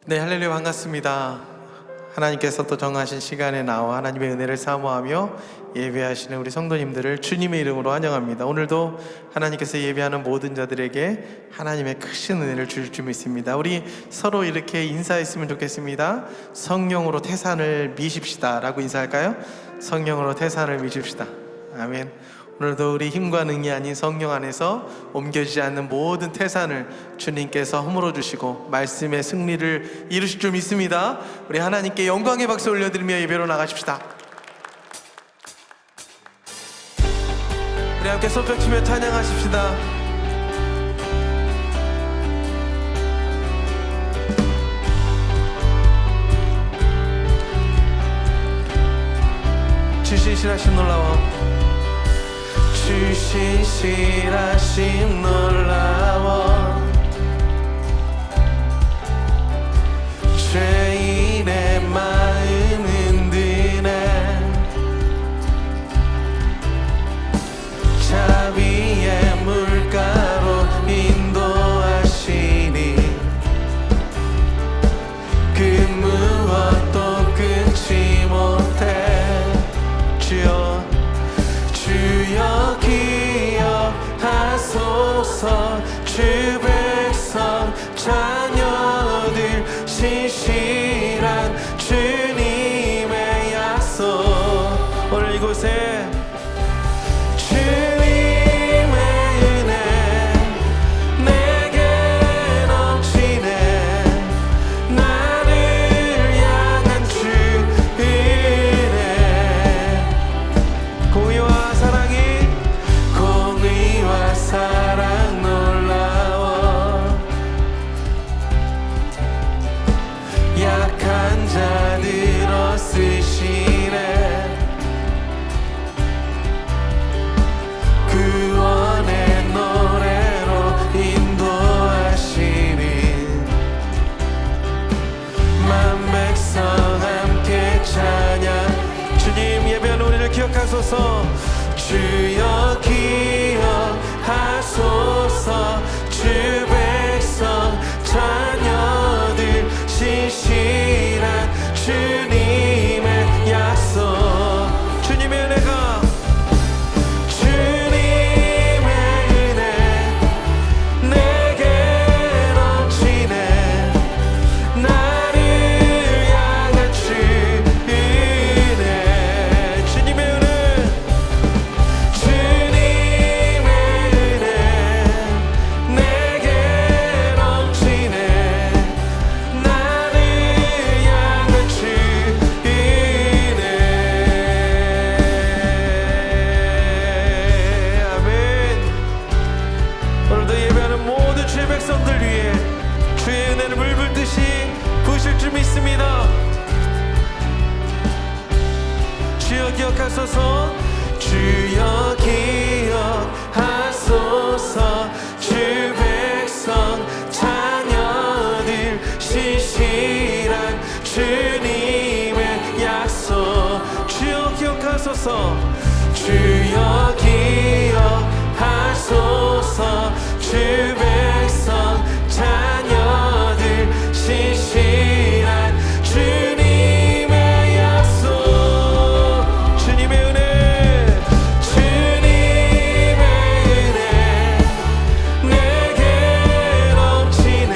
네, 할렐루야, 반갑습니다. 하나님께서 또 정하신 시간에 나와 하나님의 은혜를 사모하며 예배하시는 우리 성도님들을 주님의 이름으로 환영합니다. 오늘도 하나님께서 예배하는 모든 자들에게 하나님의 크신 은혜를 주실 줄 믿습니다. 우리 서로 이렇게 인사했으면 좋겠습니다. 성령으로 태산을 미십시다 라고 인사할까요? 성령으로 태산을 미십시다. 아멘. 오늘도 우리 힘과 능이 아닌 성령 안에서 옮겨지지 않는 모든 태산을 주님께서 허물어 주시고 말씀의 승리를 이루실 줄 믿습니다. 우리 하나님께 영광의 박수 올려드리며 예배로 나가십시다. 우리 함께 손뼉치며 찬양하십시다. 주신실하심 놀라워, 주신실하심 놀라워, 죄인의 마음 흔드네, 자비의 물가로 인도하시니 그 무엇도 끊지 못해. 주여 주여 기억하소서, 주 백성 자녀들 신실한 주님의 약속. 오늘 이곳에 주님의 은혜 내게 넘치네, 나를 향한 주 은혜. 공의와 사랑이, 공의와 사랑 놀라워, 약한 자들 얻으시네, 구원의 노래로 인도하시니 만 백성 함께 찬양. 주님, 예배한 우리를 기억하소서. 주여 기억하소서, 주 백성 자녀들 신실한 주님의 약속. 주님의 은혜가, 주님의 은혜 내게 넘치네, 나를 향한 주 은혜. 주님의 은혜, 주님의 은혜 내게 넘치네, 나를 향한 주 은혜. 아멘. 오늘도 예배하는 모든 주의 백성들 위해 주의 은혜를 물 붓듯이 부으실 줄 믿습니다. 주여 기억하소서, 주여 기억하소서, 주 백성 자녀들 신실한 주님의 약속. 주여 기억하소서, 주여 기억하소서, 주 백성 자녀들 신실한 주님의 약속. 주님의 은혜, 주님의 은혜 내게 넘치네,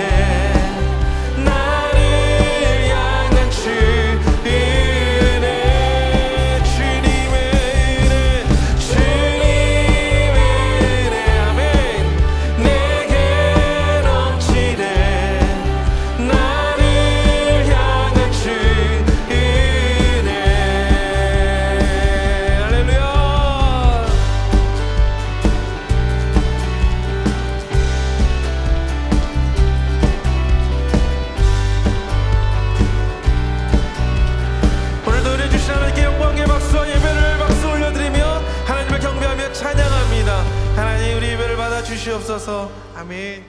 나를 향한 주 은혜. 주님의 은혜, 주님의 은혜, 아멘. 내게 넘치네, 나를 향한 주 은혜. 할렐루야. 오늘도 은혜 주신 하나님께 영광의 박수와 예배를 박수 올려드리며 하나님을 경배하며 찬양합니다. 하나님, 우리 예배를 받아 주시옵소서. 아멘.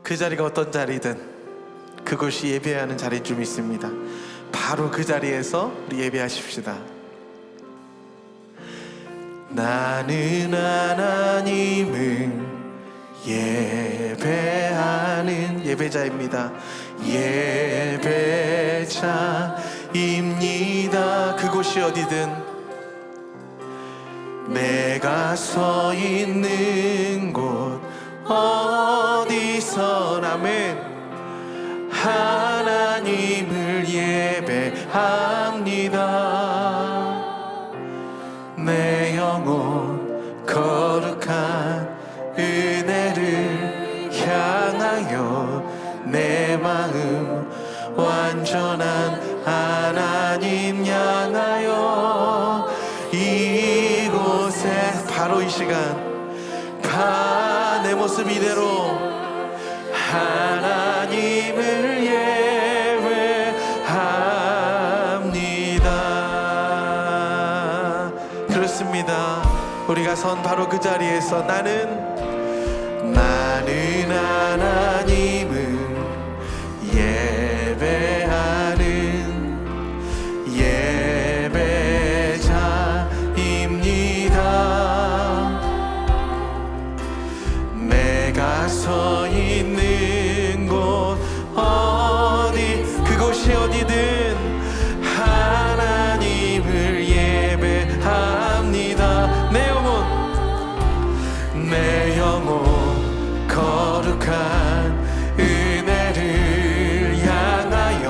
그 자리가 어떤 자리든 그곳이 예배하는 자리인 줄 믿습니다. 바로 그 자리에서 우리 예배하십시다. 나는 하나님을 예배하는 예배자입니다. 예배자입니다. 그곳이 어디든 내가 서 있는 곳 어디서 남은 하나님을 예배합니다. 내 영혼 거룩한 은혜를 향하여 내 마음 완전한 하나님 향하여 이곳에 바로 이 시간 내 모습 이대로 하나님을 예배합니다. 그렇습니다. 우리가 선 바로 그 자리에서 나는 하나님을 예배하는 예배자입니다. 내가 서 있는 곳 어디 그곳이 어디든 하나님을 예배합니다. 내 영혼 거룩한 은혜를 향하여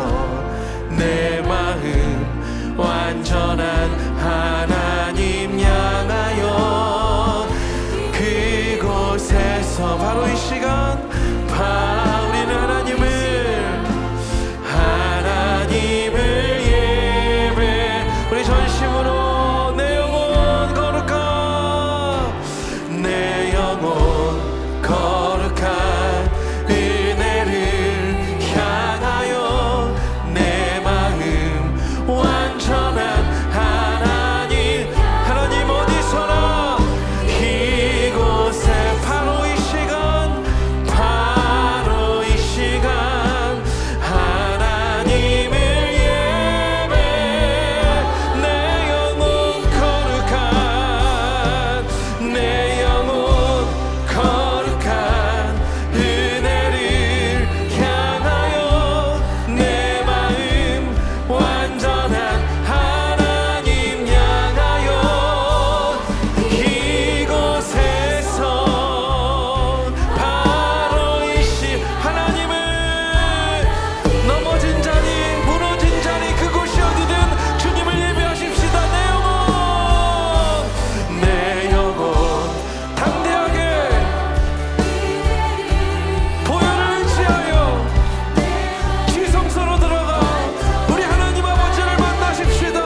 내 마음 완전한 하나님 향하여 그곳에서 바로 이 시간 우리는 하나님을 예배 우리 전심으로 내 영혼 거룩한 은혜를 향하여 내 마음 완전한 하나님 어디서나 이곳에 바로 이 시간 하나님을 예배 내 영혼 거룩한 은혜를 향하여 내 마음 완전한 하나님 향하여 이곳에서 바로 이 시 하나님을 넘어진 자리 무너진 자리 그곳이 어디든 주님을 예배하십시다. 내 영혼 담대하게 보혈을 의지하여 지성소로 들어가 우리 하나님 아버지를 만나십시다.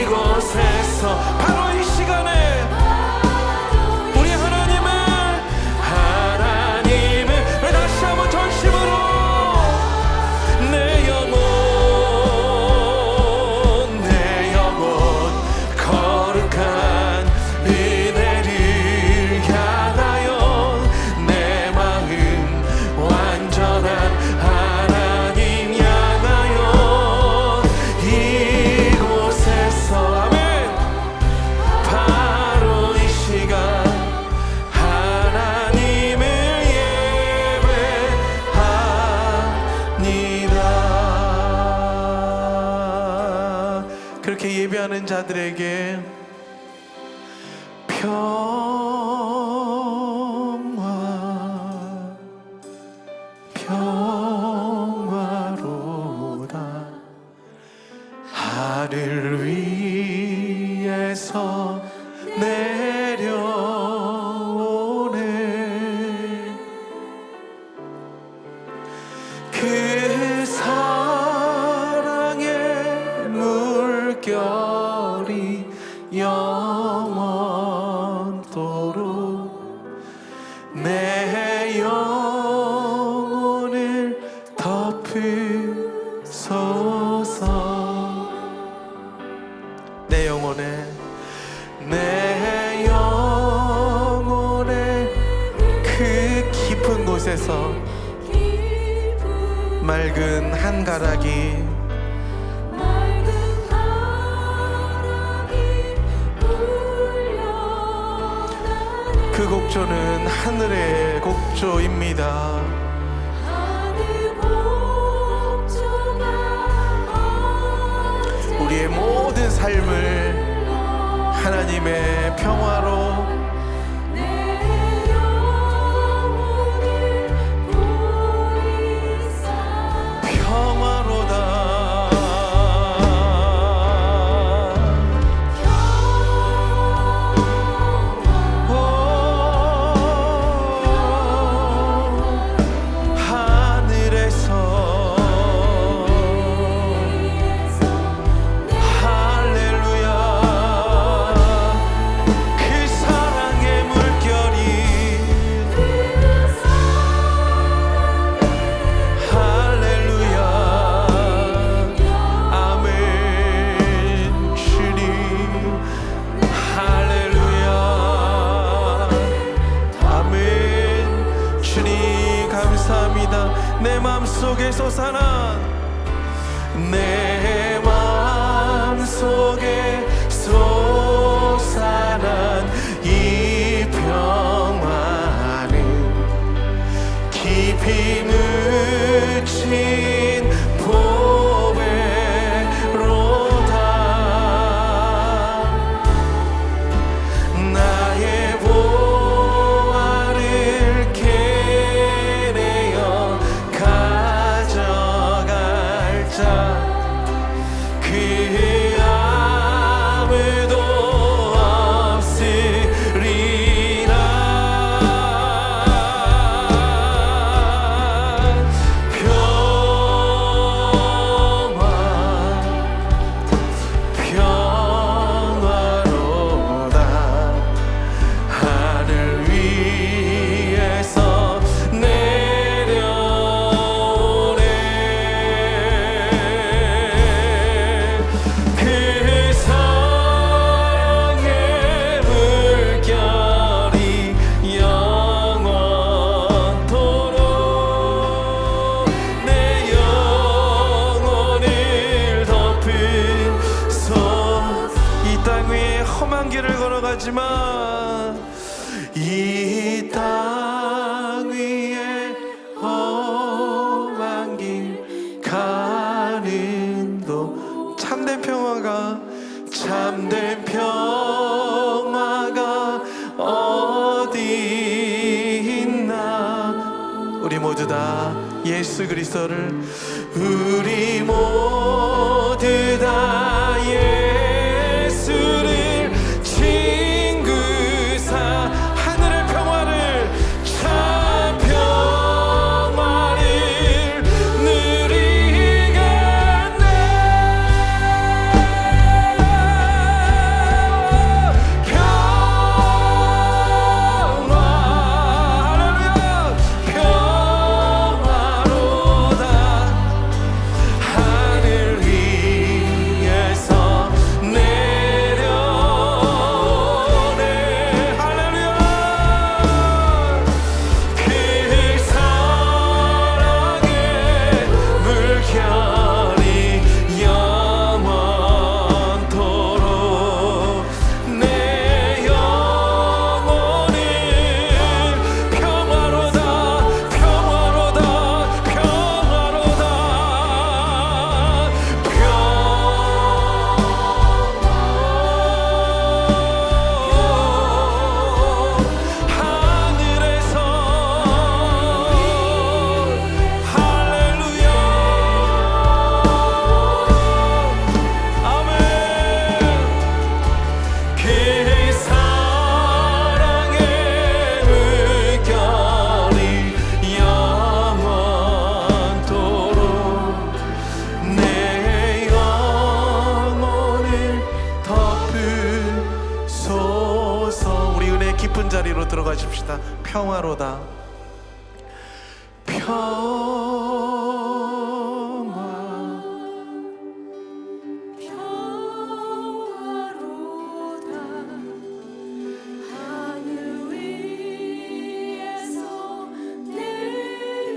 이곳에서 바로 이 시간에 우리 하나님을 왜 다시 한번 전심으로 내 영혼 거룩한 은혜를 향하여 내 마음 완전한 하나님 향하여 이곳에서 아멘 바로 이 시간 하나님을 예배합니다. 그렇게 예배하는 자들에게 평화로다. 하늘 위에서 내려오네 그 사랑의 물결이 영원토록 내 영혼을 덮으소서. 내 영혼의 그 깊은 곳에서 맑은 한 가락이 그 곡조는 하늘의 곡조입니다. 우리의 모든 삶을 하나님의 평화로 내 맘속에 솟아난 내 맘속에 솟아난 이 평화는 깊이 묻힌 보배로다. 나의 보화를 캐내어 가져갈 자 그 아무도 없으리라. 평화로다. 하늘 위에서 내려오네. 그 사랑의 물결이 영원토록 내 영혼을 덮은 이 땅 위에 험한 길을 걸어가지만 이 땅 위에 험한 길 가는 도 참된 평화가 어디 있나. 우리 모두 다 예수 그리스도를 우리 모두 다 예수를 친구사 하늘의 평화를 참 평화를 누리겠네. 평화 할렐루야. 평화로다. 하늘 위에서 내려오네. 할렐루야. 그 사랑의 물결이 영원토록 내 영혼을 평화로다. 평화로다. 평화로다. 하늘에서 할렐루야. 아멘. 그 사랑의 물결이 영원토록 내 영혼을 덮으소서. 우리 은혜의 깊은 자리로 들어가십시다. 평화로다. 평화 평화로다. 하늘 위에서 내려오네.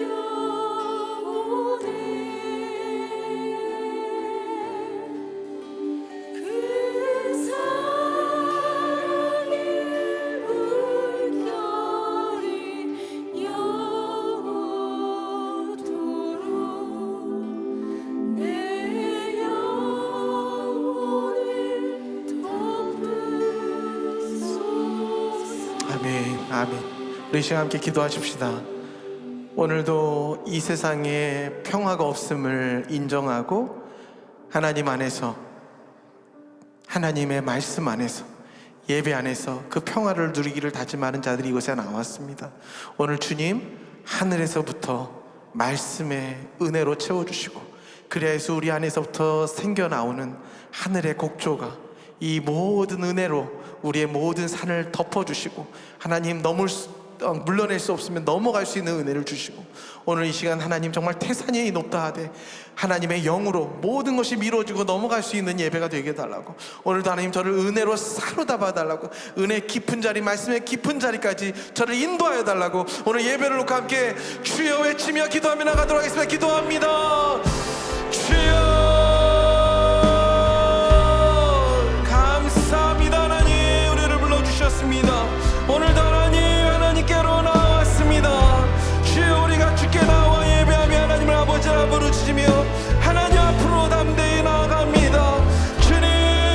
그 사랑의 물결이 아멘, 아멘. 우리 시간 함께 기도하십시다. 오늘도 이 세상에 평화가 없음을 인정하고 하나님 안에서, 하나님의 말씀 안에서, 예배 안에서 그 평화를 누리기를 다짐하는 자들이 이곳에 나왔습니다. 오늘 주님 하늘에서부터 말씀의 은혜로 채워주시고, 그래야 해서 우리 안에서부터 생겨나오는 하늘의 곡조가 이 모든 은혜로 우리의 모든 산을 덮어주시고, 하나님 물러낼 수 없으면 넘어갈 수 있는 은혜를 주시고, 오늘 이 시간 하나님 정말 태산이 높다 하되 하나님의 영으로 모든 것이 미뤄지고 넘어갈 수 있는 예배가 되게 해달라고, 오늘도 하나님 저를 은혜로 사로잡아 달라고, 은혜 깊은 자리, 말씀의 깊은 자리까지 저를 인도하여 달라고 오늘 예배를 놓고 함께 주여 외치며 기도하며 나가도록 하겠습니다. 기도합니다. 주여 감사합니다. 하나님 우리를 불러주셨습니다. 오늘도 하나님께로 나왔습니다. 주여 우리가 주께 나와 예배하며 하나님을 아버지라 부르짖으며 하나님 앞으로 담대히 나아갑니다. 주님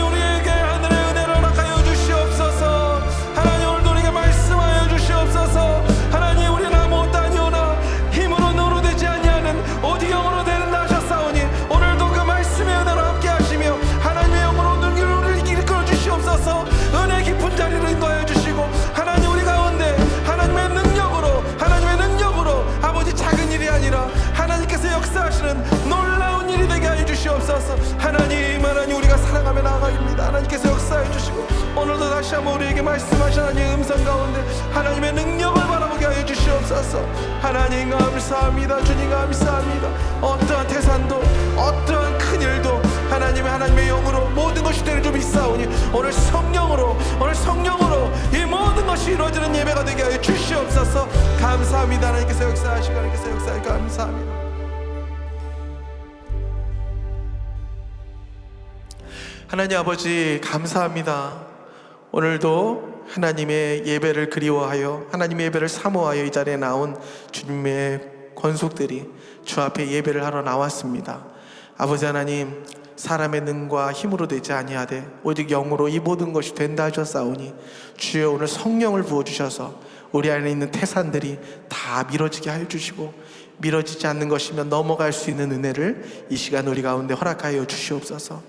우리에게 하늘의 은혜를 허락하여 주시옵소서. 하나님 오늘도 우리에게 말씀하여 주시옵소서. 하나님 우리는 아무것도 아니오나 힘으로 능으로 되지 아니하는 오직 영으로 되는다 하셨사오니, 오늘도 그 말씀의 은혜로 함께 하시며 하나님의 영으로 우리를 이끌어 주시옵소서. 은혜 깊은 자리로 인도하여 주시고, 하나님 우리 가운데 하나님의 능력으로 아버지 작은 일이 아니라 하나님께서 역사하시는 놀라운 일이 되게 하여 주시옵소서. 하나님 우리가 사랑하며 나아가입니다. 하나님께서 역사해 주시고, 오늘도 다시 한번 우리에게 말씀하신 하나님의 음성 가운데 하나님의 능력을 바라보게 하여 주시옵소서. 하나님 감사합니다. 주님 감사합니다. 어떠한 태산도 어떠한 큰 일도 하나님의 영으로 모든 것이 되는 줄 믿사오니, 오늘 성령으로 이 모든 것이 이루어지는 예배가 되게 하여 주시옵소서. 감사합니다. 하나님께서 역사하시고 하나님께서 역사하시고 감사합니다. 하나님 아버지 감사합니다. 오늘도 하나님의 예배를 그리워하여 하나님의 예배를 사모하여 이 자리에 나온 주님의 권속들이 주 앞에 예배를 하러 나왔습니다. 아버지 하나님, 사람의 능과 힘으로 되지 아니하되 오직 영으로 이 모든 것이 된다 하셨사오니, 주여 오늘 성령을 부어주셔서 우리 안에 있는 태산들이 다 미뤄지게 하여 주시고, 미뤄지지 않는 것이면 넘어갈 수 있는 은혜를 이 시간 우리 가운데 허락하여 주시옵소서.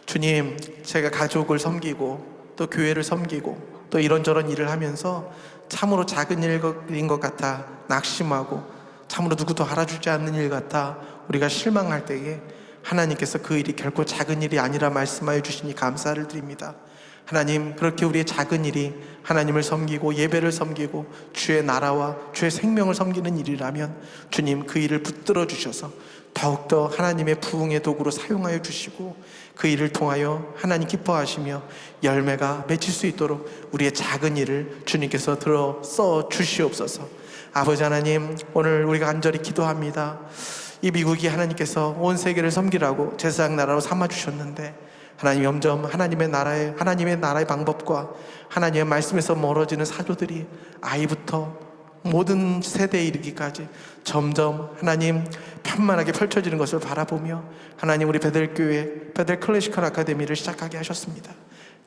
주님, 제가 가족을 섬기고 또 교회를 섬기고 또 이런저런 일을 하면서 참으로 작은 일인 것 같아 낙심하고, 참으로 누구도 알아주지 않는 일 같아 우리가 실망할 때에 하나님께서 그 일이 결코 작은 일이 아니라 말씀하여 주시니 감사를 드립니다. 하나님, 그렇게 우리의 작은 일이 하나님을 섬기고 예배를 섬기고 주의 나라와 주의 생명을 섬기는 일이라면 주님 그 일을 붙들어 주셔서 더욱더 하나님의 부흥의 도구로 사용하여 주시고, 그 일을 통하여 하나님 기뻐하시며 열매가 맺힐 수 있도록 우리의 작은 일을 주님께서 들어 써 주시옵소서. 아버지 하나님, 오늘 우리가 간절히 기도합니다. 이 미국이 하나님께서 온 세계를 섬기라고 제사장 나라로 삼아주셨는데, 하나님 점점 하나님의 나라의 방법과 하나님의 말씀에서 멀어지는 사도들이 아이부터 모든 세대에 이르기까지 점점 하나님 편만하게 펼쳐지는 것을 바라보며 하나님 우리 베델교회 베델 클래시컬 아카데미를 시작하게 하셨습니다.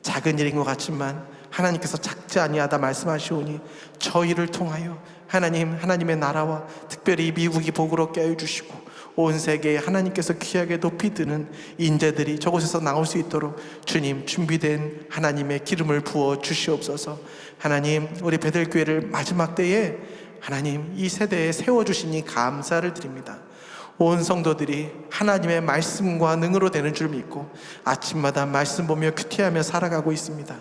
작은 일인 것 같지만 하나님께서 작지 아니하다 말씀하시오니 저희를 통하여 하나님의 나라와 특별히 미국이 복으롭게 하여 주시고 온 세계에 하나님께서 귀하게 높이 드는 인재들이 저곳에서 나올 수 있도록 주님 준비된 하나님의 기름을 부어 주시옵소서. 하나님, 우리 베델교회를 마지막 때에 하나님 이 세대에 세워주시니 감사를 드립니다. 온 성도들이 하나님의 말씀과 능으로 되는 줄 믿고 아침마다 말씀 보며 큐티하며 살아가고 있습니다.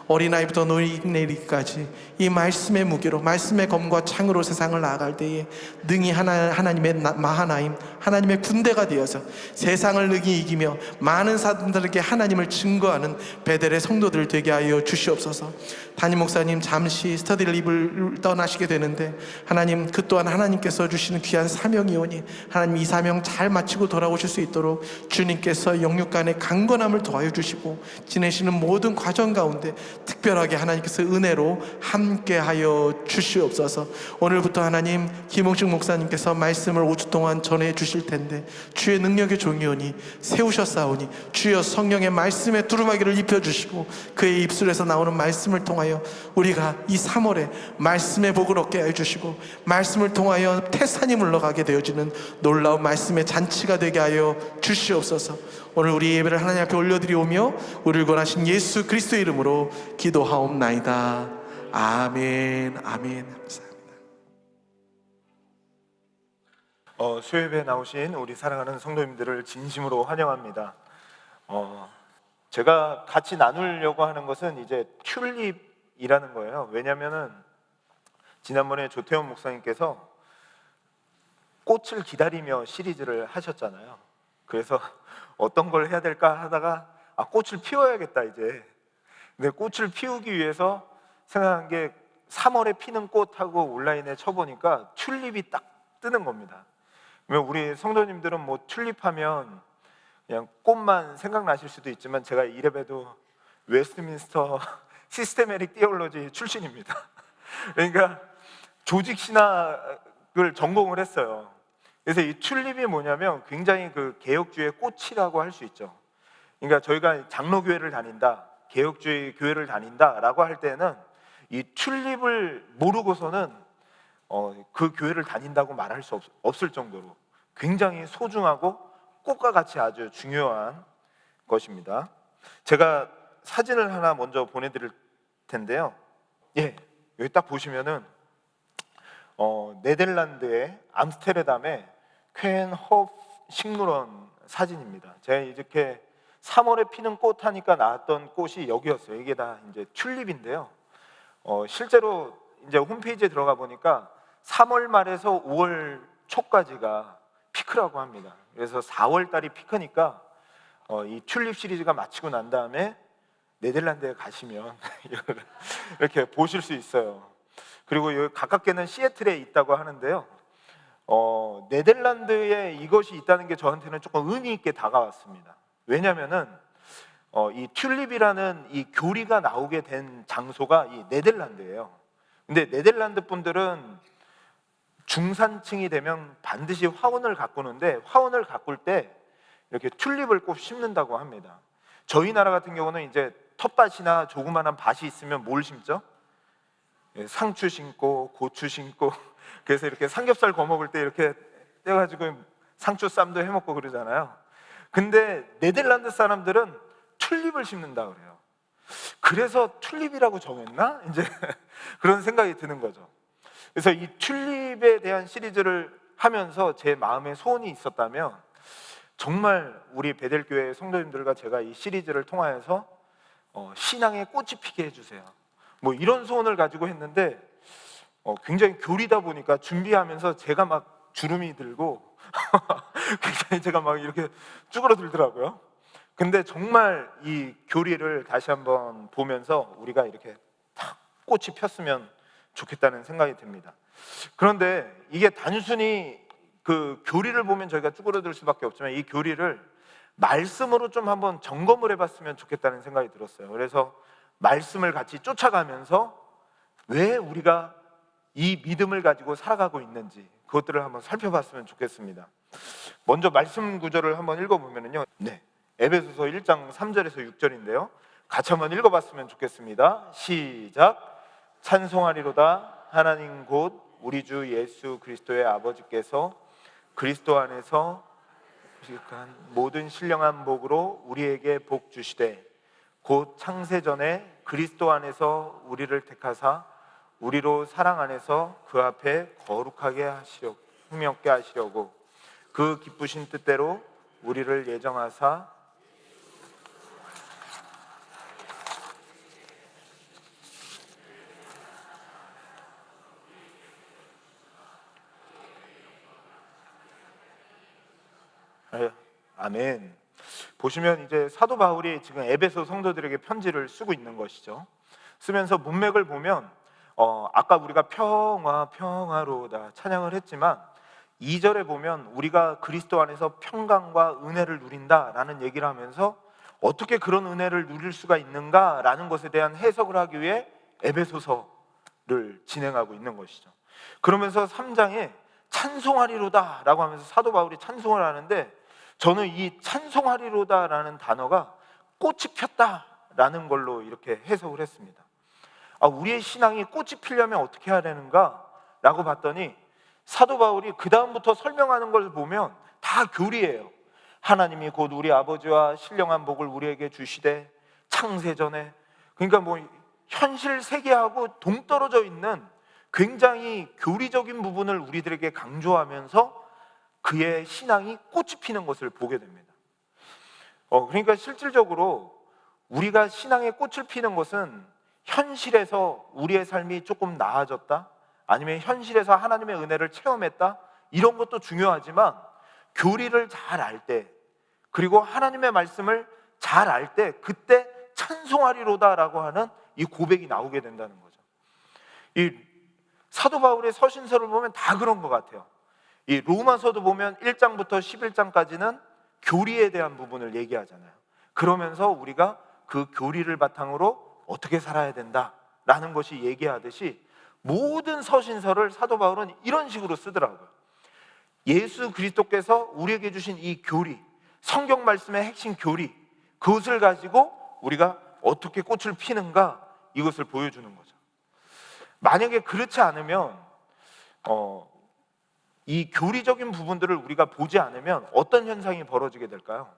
어린아이부터 노인에 이르기까지 이 말씀의 무게로, 말씀의 검과 창으로 세상을 나아갈 때에 능히 하나님의 마하나임, 하나님의 군대가 되어서 세상을 능히 이기며 많은 사람들에게 하나님을 증거하는 베델의 성도들 되게 하여 주시옵소서. 담임 목사님 잠시 스터디 립을 떠나시게 되는데 하나님, 그 또한 하나님께서 주시는 귀한 사명이오니 하나님 이 사명 잘 마치고 돌아오실 수 있도록 주님께서 영육간의 강건함을 도와여 주시고 지내시는 모든 과정 가운데 특별하게 하나님께서 은혜로 함께하여 주시옵소서. 오늘부터 하나님 김홍식 목사님께서 말씀을 5주 동안 전해 주실 텐데 주의 능력의 종이오니 세우셨사오니 주여 성령의 말씀에 두루마기를 입혀주시고 그의 입술에서 나오는 말씀을 통하여 우리가 이 3월에 말씀의 복을 얻게 해주시고 말씀을 통하여 태산이 물러가게 되어지는 놀라운 말씀의 잔치가 되게 하여 주시옵소서. 오늘 우리 예배를 하나님 앞에 올려드리오며 우리를 권하신 예수 그리스도의 이름으로 기도하옵나이다. 아멘. 아멘. 감사합니다. 수요예배에 나오신 우리 사랑하는 성도님들을 진심으로 환영합니다. 제가 같이 나누려고 하는 것은 이제 튤립이라는 거예요. 왜냐하면은 지난번에 조태원 목사님께서 꽃을 기다리며 시리즈를 하셨잖아요. 그래서 어떤 걸 해야 될까 하다가 꽃을 피워야겠다 이제. 근데 꽃을 피우기 위해서 생각한 게 3월에 피는 꽃하고 온라인에 쳐보니까 튤립이 딱 뜨는 겁니다. 우리 성도님들은 뭐 튤립하면 그냥 꽃만 생각나실 수도 있지만 제가 이래봬도 웨스트민스터 시스테메릭 티올로지 출신입니다. 그러니까 조직 신학을 전공을 했어요. 그래서 이 튤립이 뭐냐면 굉장히 그 개혁주의 꽃이라고 할 수 있죠. 그러니까 저희가 장로교회를 다닌다, 개혁주의 교회를 다닌다라고 할 때는 이 튤립을 모르고서는 그 교회를 다닌다고 말할 수 없을 정도로 굉장히 소중하고 꽃과 같이 아주 중요한 것입니다. 제가 사진을 하나 먼저 보내드릴 텐데요. 여기 딱 보시면은 네덜란드의 암스테르담의 퀸호프 식물원 사진입니다. 제가 이렇게 3월에 피는 꽃 하니까 나왔던 꽃이 여기였어요. 이게 다 이제 튤립인데요. 실제로 이제 홈페이지에 들어가 보니까 3월 말에서 5월 초까지가 피크라고 합니다. 그래서 4월 달이 피크니까 이 튤립 시리즈가 마치고 난 다음에 네덜란드에 가시면 이렇게 보실 수 있어요. 그리고 여기 가깝게는 시애틀에 있다고 하는데요. 네덜란드에 이것이 있다는 게 저한테는 조금 의미 있게 다가왔습니다. 왜냐하면은 이 튤립이라는 이 교리가 나오게 된 장소가 이 네덜란드예요. 근데 네덜란드 분들은 중산층이 되면 반드시 화원을 가꾸는데 화원을 가꿀 때 이렇게 튤립을 꼭 심는다고 합니다. 저희 나라 같은 경우는 이제 텃밭이나 조그만한 밭이 있으면 뭘 심죠? 상추 심고 고추 심고 그래서 이렇게 삼겹살 구워 먹을 때 이렇게 떼가지고 상추 쌈도 해 먹고 그러잖아요. 근데 네덜란드 사람들은 튤립을 심는다 그래요. 그래서 튤립이라고 정했나? 이제 그런 생각이 드는 거죠. 그래서 이 튤립에 대한 시리즈를 하면서 제 마음에 소원이 있었다면 정말 우리 베델교회 성도님들과 제가 이 시리즈를 통하여서 신앙의 꽃이 피게 해주세요. 뭐 이런 소원을 가지고 했는데 굉장히 교리다 보니까 준비하면서 제가 막 주름이 들고 굉장히 제가 막 이렇게 쭈그러들더라고요. 근데 정말 이 교리를 다시 한번 보면서 우리가 이렇게 탁 꽃이 폈으면 좋겠다는 생각이 듭니다. 그런데 이게 단순히 그 교리를 보면 저희가 쭈그러들 수밖에 없지만 이 교리를 말씀으로 좀 한번 점검을 해봤으면 좋겠다는 생각이 들었어요. 그래서 말씀을 같이 쫓아가면서 왜 우리가 이 믿음을 가지고 살아가고 있는지 그것들을 한번 살펴봤으면 좋겠습니다. 먼저 말씀 구절을 한번 읽어보면요. 에베소서 1장 3절에서 6절인데요. 같이 한번 읽어봤으면 좋겠습니다. 시작. 찬송하리로다 하나님 곧 우리 주 예수 그리스도의 아버지께서 그리스도 안에서 모든 신령한 복으로 우리에게 복 주시되 곧 창세전에 그리스도 안에서 우리를 택하사 우리로 사랑 안에서 그 앞에 거룩하게 하시려고 힘없게 하시려고 그 기쁘신 뜻대로 우리를 예정하사 아멘. 보시면 이제 사도 바울이 지금 에베소 성도들에게 편지를 쓰고 있는 것이죠. 쓰면서 문맥을 보면 아까 우리가 평화 평화로다 찬양을 했지만 2절에 보면 우리가 그리스도 안에서 평강과 은혜를 누린다라는 얘기를 하면서 어떻게 그런 은혜를 누릴 수가 있는가라는 것에 대한 해석을 하기 위해 에베소서를 진행하고 있는 것이죠. 그러면서 3장에 찬송하리로다라고 하면서 사도 바울이 찬송을 하는데, 저는 이 찬송하리로다라는 단어가 꽃이 폈다라는 걸로 이렇게 해석을 했습니다. 우리의 신앙이 꽃이 피려면 어떻게 해야 되는가라고 봤더니 사도 바울이 그 다음부터 설명하는 걸 보면 다 교리예요. 하나님이 곧 우리 아버지와 신령한 복을 우리에게 주시되 창세전에, 그러니까 뭐 현실 세계하고 동떨어져 있는 굉장히 교리적인 부분을 우리들에게 강조하면서 그의 신앙이 꽃이 피는 것을 보게 됩니다. 그러니까 실질적으로 우리가 신앙의 꽃을 피는 것은 현실에서 우리의 삶이 조금 나아졌다, 아니면 현실에서 하나님의 은혜를 체험했다, 이런 것도 중요하지만 교리를 잘 알 때, 그리고 하나님의 말씀을 잘 알 때, 그때 찬송하리로다라고 하는 이 고백이 나오게 된다는 거죠. 이 사도 바울의 서신서를 보면 다 그런 것 같아요. 이 로마서도 보면 1장부터 11장까지는 교리에 대한 부분을 얘기하잖아요. 그러면서 우리가 그 교리를 바탕으로 어떻게 살아야 된다라는 것이 얘기하듯이 모든 서신서를 사도 바울은 이런 식으로 쓰더라고요. 예수 그리스도께서 우리에게 주신 이 교리, 성경 말씀의 핵심 교리, 그것을 가지고 우리가 어떻게 꽃을 피는가, 이것을 보여주는 거죠. 만약에 그렇지 않으면 이 교리적인 부분들을 우리가 보지 않으면 어떤 현상이 벌어지게 될까요?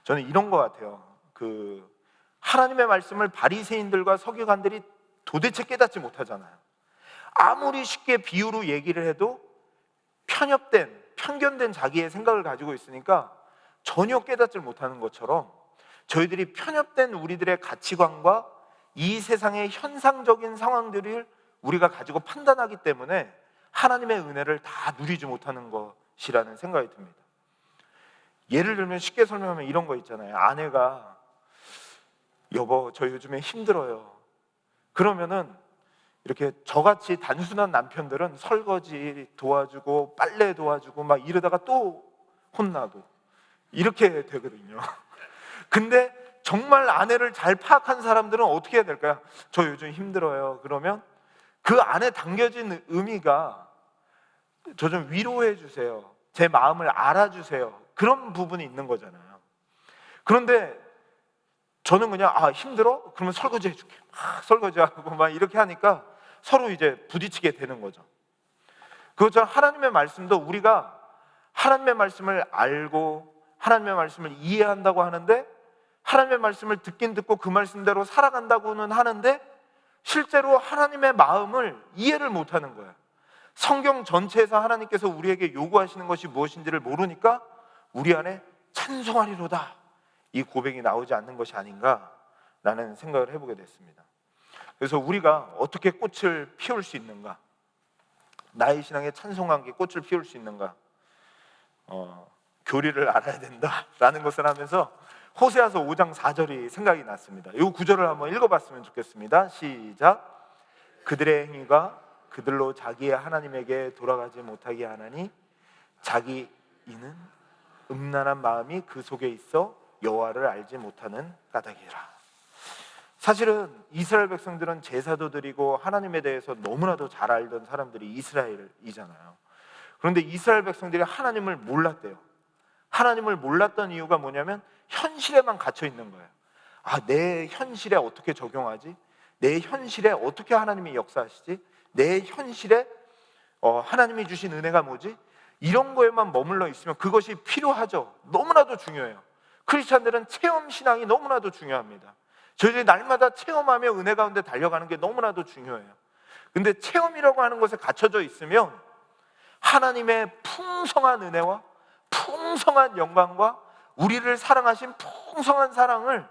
저는 이런 것 같아요. 하나님의 말씀을 바리새인들과 서기관들이 도대체 깨닫지 못하잖아요. 아무리 쉽게 비유로 얘기를 해도 편견된 자기의 생각을 가지고 있으니까 전혀 깨닫지 못하는 것처럼, 저희들이 편협된 우리들의 가치관과 이 세상의 현상적인 상황들을 우리가 가지고 판단하기 때문에 하나님의 은혜를 다 누리지 못하는 것이라는 생각이 듭니다. 예를 들면 쉽게 설명하면 이런 거 있잖아요. 아내가 여보 저 요즘에 힘들어요. 그러면은 이렇게 저같이 단순한 남편들은 설거지 도와주고 빨래 도와주고 막 이러다가 또 혼나고 이렇게 되거든요. 근데 정말 아내를 잘 파악한 사람들은 어떻게 해야 될까요? 저 요즘 힘들어요. 그러면 그 안에 담겨진 의미가 저 좀 위로해 주세요, 제 마음을 알아주세요, 그런 부분이 있는 거잖아요. 그런데 저는 그냥 힘들어? 그러면 설거지 해줄게, 막 설거지하고 막 이렇게 하니까 서로 이제 부딪히게 되는 거죠. 그것처럼 하나님의 말씀도 우리가 하나님의 말씀을 알고 하나님의 말씀을 이해한다고 하는데, 하나님의 말씀을 듣긴 듣고 그 말씀대로 살아간다고는 하는데 실제로 하나님의 마음을 이해를 못하는 거예요. 성경 전체에서 하나님께서 우리에게 요구하시는 것이 무엇인지를 모르니까 우리 안에 찬송하리로다, 이 고백이 나오지 않는 것이 아닌가라는 생각을 해보게 됐습니다. 그래서 우리가 어떻게 꽃을 피울 수 있는가, 나의 신앙에 찬송한 게 꽃을 피울 수 있는가, 교리를 알아야 된다라는 것을 하면서 호세아서 5장 4절이 생각이 났습니다. 이 구절을 한번 읽어봤으면 좋겠습니다. 시작. 그들의 행위가 그들로 자기의 하나님에게 돌아가지 못하게 하나니 자기 이는 음란한 마음이 그 속에 있어 여호와를 알지 못하는 까닭이라. 사실은 이스라엘 백성들은 제사도 드리고 하나님에 대해서 너무나도 잘 알던 사람들이 이스라엘이잖아요. 그런데 이스라엘 백성들이 하나님을 몰랐대요. 하나님을 몰랐던 이유가 뭐냐면 현실에만 갇혀 있는 거예요. 내 현실에 어떻게 적용하지? 내 현실에 어떻게 하나님이 역사하시지? 내 현실에 하나님이 주신 은혜가 뭐지? 이런 거에만 머물러 있으면 그것이 필요하죠. 너무나도 중요해요. 크리스찬들은 체험 신앙이 너무나도 중요합니다. 저희들이 날마다 체험하며 은혜 가운데 달려가는 게 너무나도 중요해요. 근데 체험이라고 하는 것에 갇혀져 있으면 하나님의 풍성한 은혜와 풍성한 영광과 우리를 사랑하신 풍성한 사랑을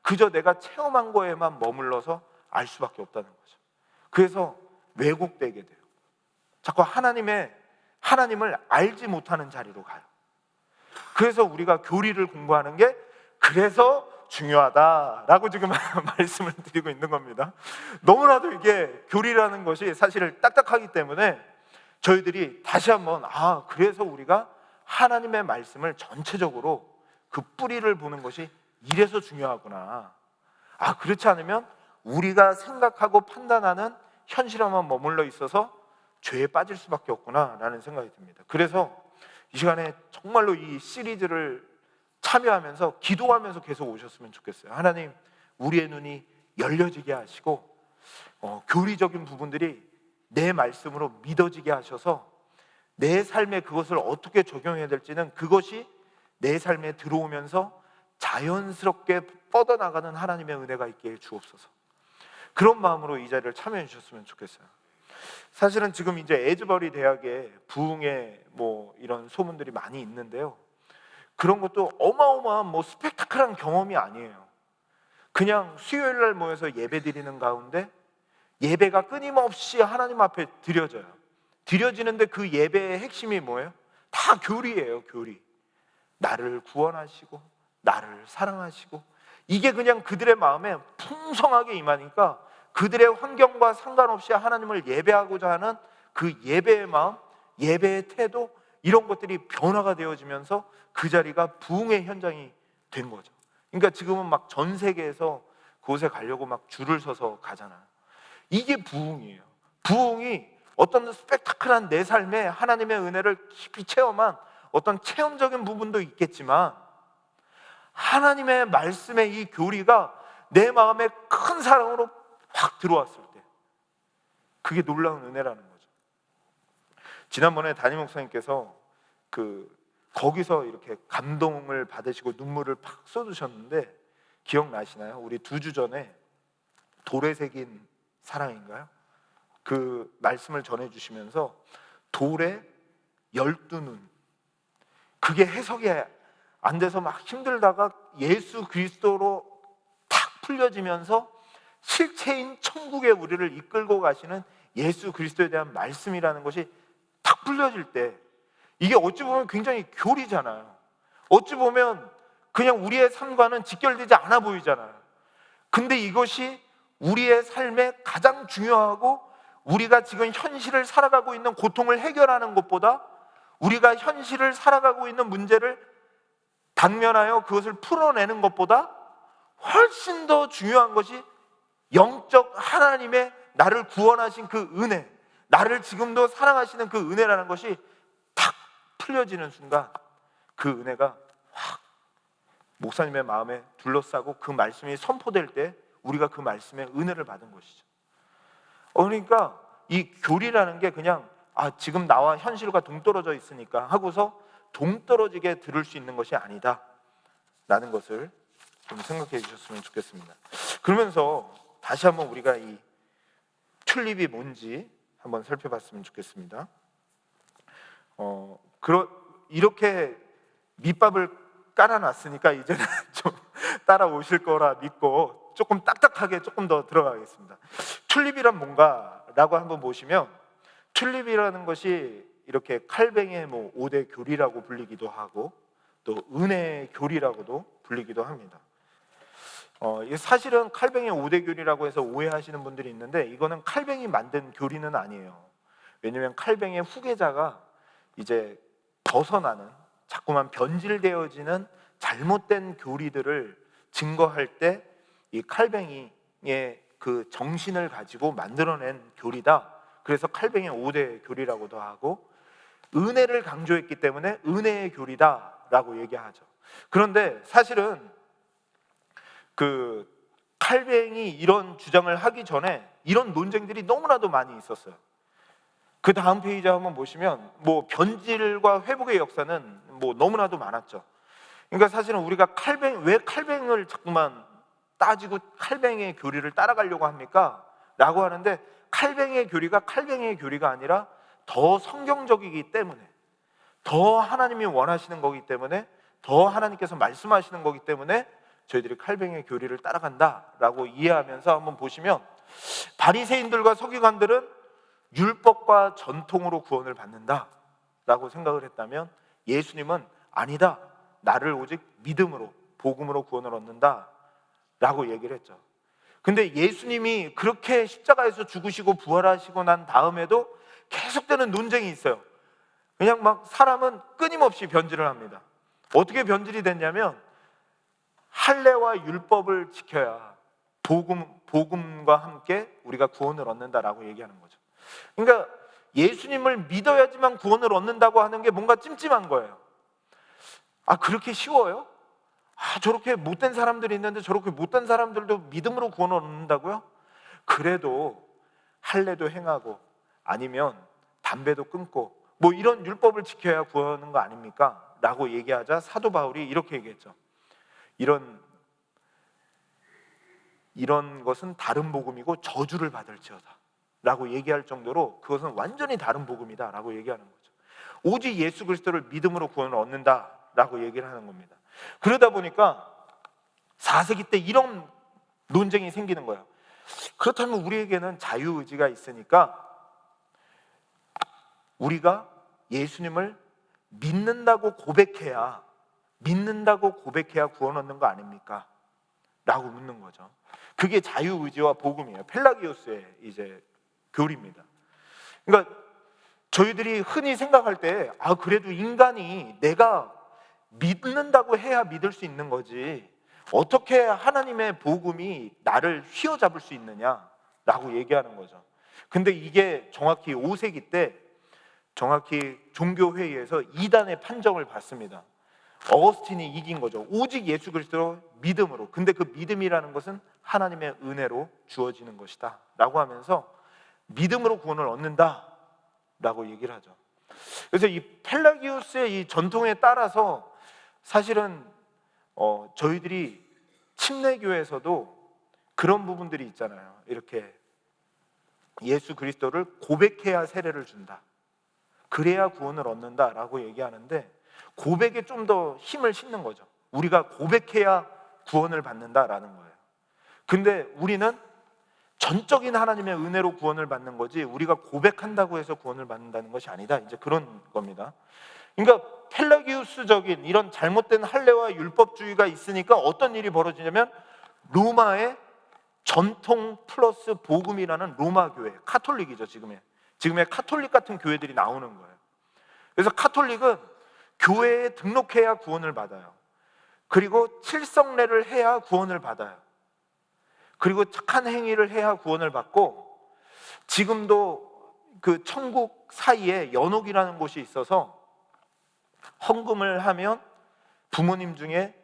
그저 내가 체험한 거에만 머물러서 알 수밖에 없다는 거죠. 그래서 왜곡되게 돼요. 자꾸 하나님을 알지 못하는 자리로 가요. 그래서 우리가 교리를 공부하는 게 그래서 중요하다라고 지금 말씀을 드리고 있는 겁니다. 너무나도 이게 교리라는 것이 사실 딱딱하기 때문에 저희들이 다시 한번 그래서 우리가 하나님의 말씀을 전체적으로 그 뿌리를 보는 것이 이래서 중요하구나. 그렇지 않으면 우리가 생각하고 판단하는 현실에만 머물러 있어서 죄에 빠질 수밖에 없구나라는 생각이 듭니다. 그래서 이 시간에 정말로 이 시리즈를 참여하면서 기도하면서 계속 오셨으면 좋겠어요. 하나님, 우리의 눈이 열려지게 하시고 교리적인 부분들이 내 말씀으로 믿어지게 하셔서 내 삶에 그것을 어떻게 적용해야 될지는 그것이 내 삶에 들어오면서 자연스럽게 뻗어나가는 하나님의 은혜가 있게 주옵소서. 그런 마음으로 이 자리를 참여해 주셨으면 좋겠어요. 사실은 지금 이제 에즈버리 대학에 부흥의 이런 소문들이 많이 있는데요, 그런 것도 어마어마한 스펙타클한 경험이 아니에요. 그냥 수요일 날 모여서 예배 드리는 가운데 예배가 끊임없이 하나님 앞에 드려져요. 드려지는데 그 예배의 핵심이 뭐예요? 다 교리예요. 교리. 나를 구원하시고 나를 사랑하시고, 이게 그냥 그들의 마음에 풍성하게 임하니까 그들의 환경과 상관없이 하나님을 예배하고자 하는 그 예배의 마음, 예배의 태도, 이런 것들이 변화가 되어지면서 그 자리가 부흥의 현장이 된 거죠. 그러니까 지금은 막 전 세계에서 그곳에 가려고 막 줄을 서서 가잖아요. 이게 부흥이에요. 부흥이 어떤 스펙타클한 내 삶에 하나님의 은혜를 깊이 체험한 어떤 체험적인 부분도 있겠지만, 하나님의 말씀의 이 교리가 내 마음에 큰 사랑으로 확 들어왔을 때, 그게 놀라운 은혜라는 거죠. 지난번에 담임 목사님께서 거기서 이렇게 감동을 받으시고 눈물을 팍 쏟으셨는데 기억나시나요? 우리 2주 전에 돌에 새긴 사랑인가요? 그 말씀을 전해주시면서 돌에 12눈, 그게 해석이 안 돼서 막 힘들다가 예수 그리스도로 탁 풀려지면서 실체인 천국에 우리를 이끌고 가시는 예수 그리스도에 대한 말씀이라는 것이 탁 풀려질 때, 이게 어찌 보면 굉장히 교리잖아요. 어찌 보면 그냥 우리의 삶과는 직결되지 않아 보이잖아요. 근데 이것이 우리의 삶에 가장 중요하고, 우리가 지금 현실을 살아가고 있는 고통을 해결하는 것보다 우리가 현실을 살아가고 있는 문제를 당면하여 그것을 풀어내는 것보다 훨씬 더 중요한 것이 영적 하나님의 나를 구원하신 그 은혜, 나를 지금도 사랑하시는 그 은혜라는 것이 탁 풀려지는 순간, 그 은혜가 확 목사님의 마음에 둘러싸고 그 말씀이 선포될 때 우리가 그 말씀의 은혜를 받은 것이죠. 그러니까 이 교리라는 게 그냥 지금 나와 현실과 동떨어져 있으니까 하고서 동떨어지게 들을 수 있는 것이 아니다 라는 것을 좀 생각해 주셨으면 좋겠습니다. 그러면서 다시 한번 우리가 이 튤립이 뭔지 한번 살펴봤으면 좋겠습니다. 이렇게 밑밥을 깔아놨으니까 이제는 좀 따라오실 거라 믿고 조금 딱딱하게 조금 더 들어가겠습니다. 튤립이란 뭔가라고 한번 보시면, 튤립이라는 것이 이렇게 칼뱅의 5대 교리라고 불리기도 하고 또 은혜의 교리라고도 불리기도 합니다. 사실은 칼뱅의 5대 교리라고 해서 오해하시는 분들이 있는데, 이거는 칼뱅이 만든 교리는 아니에요. 왜냐하면 칼뱅의 후계자가 이제 벗어나는, 자꾸만 변질되어지는 잘못된 교리들을 증거할 때 이 칼뱅이의 그 정신을 가지고 만들어낸 교리다. 그래서 칼뱅의 5대 교리라고도 하고, 은혜를 강조했기 때문에 은혜의 교리다라고 얘기하죠. 그런데 사실은 그 칼뱅이 이런 주장을 하기 전에 이런 논쟁들이 너무나도 많이 있었어요. 그 다음 페이지 한번 보시면 변질과 회복의 역사는 너무나도 많았죠. 그러니까 사실은 우리가 왜 칼뱅을 자꾸만 따지고 칼뱅의 교리를 따라가려고 합니까? 라고 하는데, 칼뱅의 교리가 칼뱅의 교리가 아니라 더 성경적이기 때문에, 더 하나님이 원하시는 거기 때문에, 더 하나님께서 말씀하시는 거기 때문에 저희들이 칼뱅의 교리를 따라간다라고 이해하면서 한번 보시면, 바리새인들과 서기관들은 율법과 전통으로 구원을 받는다라고 생각을 했다면, 예수님은 아니다, 나를 오직 믿음으로, 복음으로 구원을 얻는다라고 얘기를 했죠. 근데 예수님이 그렇게 십자가에서 죽으시고 부활하시고 난 다음에도 계속되는 논쟁이 있어요. 그냥 막 사람은 끊임없이 변질을 합니다. 어떻게 변질이 됐냐면 할례와 율법을 지켜야 복음과 함께 우리가 구원을 얻는다라고 얘기하는 거죠. 그러니까 예수님을 믿어야지만 구원을 얻는다고 하는 게 뭔가 찜찜한 거예요. 아, 그렇게 쉬워요? 아, 저렇게 못된 사람들이 있는데 저렇게 못된 사람들도 믿음으로 구원을 얻는다고요? 그래도 할례도 행하고 아니면 담배도 끊고 뭐 이런 율법을 지켜야 구원하는 거 아닙니까? 라고 얘기하자 사도 바울이 이렇게 얘기했죠. 이런 것은 다른 복음이고 저주를 받을지어다 라고 얘기할 정도로 그것은 완전히 다른 복음이다 라고 얘기하는 거죠. 오직 예수 그리스도를 믿음으로 구원을 얻는다 라고 얘기를 하는 겁니다. 그러다 보니까 4세기 때 이런 논쟁이 생기는 거예요. 그렇다면 우리에게는 자유의지가 있으니까 우리가 예수님을 믿는다고 고백해야 구원 얻는 거 아닙니까? 라고 묻는 거죠. 그게 자유의지와 복음이에요. 펠라기오스의 이제 교리입니다. 그러니까 저희들이 흔히 생각할 때 그래도 인간이 내가 믿는다고 해야 믿을 수 있는 거지 어떻게 하나님의 복음이 나를 휘어잡을 수 있느냐라고 얘기하는 거죠. 근데 이게 정확히 5세기 때 정확히 종교회의에서 이단의 판정을 받습니다. 어거스틴이 이긴 거죠. 오직 예수 그리스도로 믿음으로. 근데 그 믿음이라는 것은 하나님의 은혜로 주어지는 것이다 라고 하면서 믿음으로 구원을 얻는다 라고 얘기를 하죠. 그래서 이 펠라기우스의 이 전통에 따라서 사실은 저희들이 침례교에서도 그런 부분들이 있잖아요. 이렇게 예수 그리스도를 고백해야 세례를 준다, 그래야 구원을 얻는다라고 얘기하는데 고백에 좀 더 힘을 싣는 거죠. 우리가 고백해야 구원을 받는다라는 거예요. 근데 우리는 전적인 하나님의 은혜로 구원을 받는 거지 우리가 고백한다고 해서 구원을 받는다는 것이 아니다, 이제 그런 겁니다. 그러니까 펠라기우스적인 이런 잘못된 할례와 율법주의가 있으니까 어떤 일이 벌어지냐면 로마의 전통 플러스 복음이라는 로마 교회, 카톨릭이죠. 지금의 카톨릭 같은 교회들이 나오는 거예요. 그래서 카톨릭은 교회에 등록해야 구원을 받아요. 그리고 칠성례를 해야 구원을 받아요. 그리고 착한 행위를 해야 구원을 받고, 지금도 그 천국 사이에 연옥이라는 곳이 있어서 헌금을 하면 부모님 중에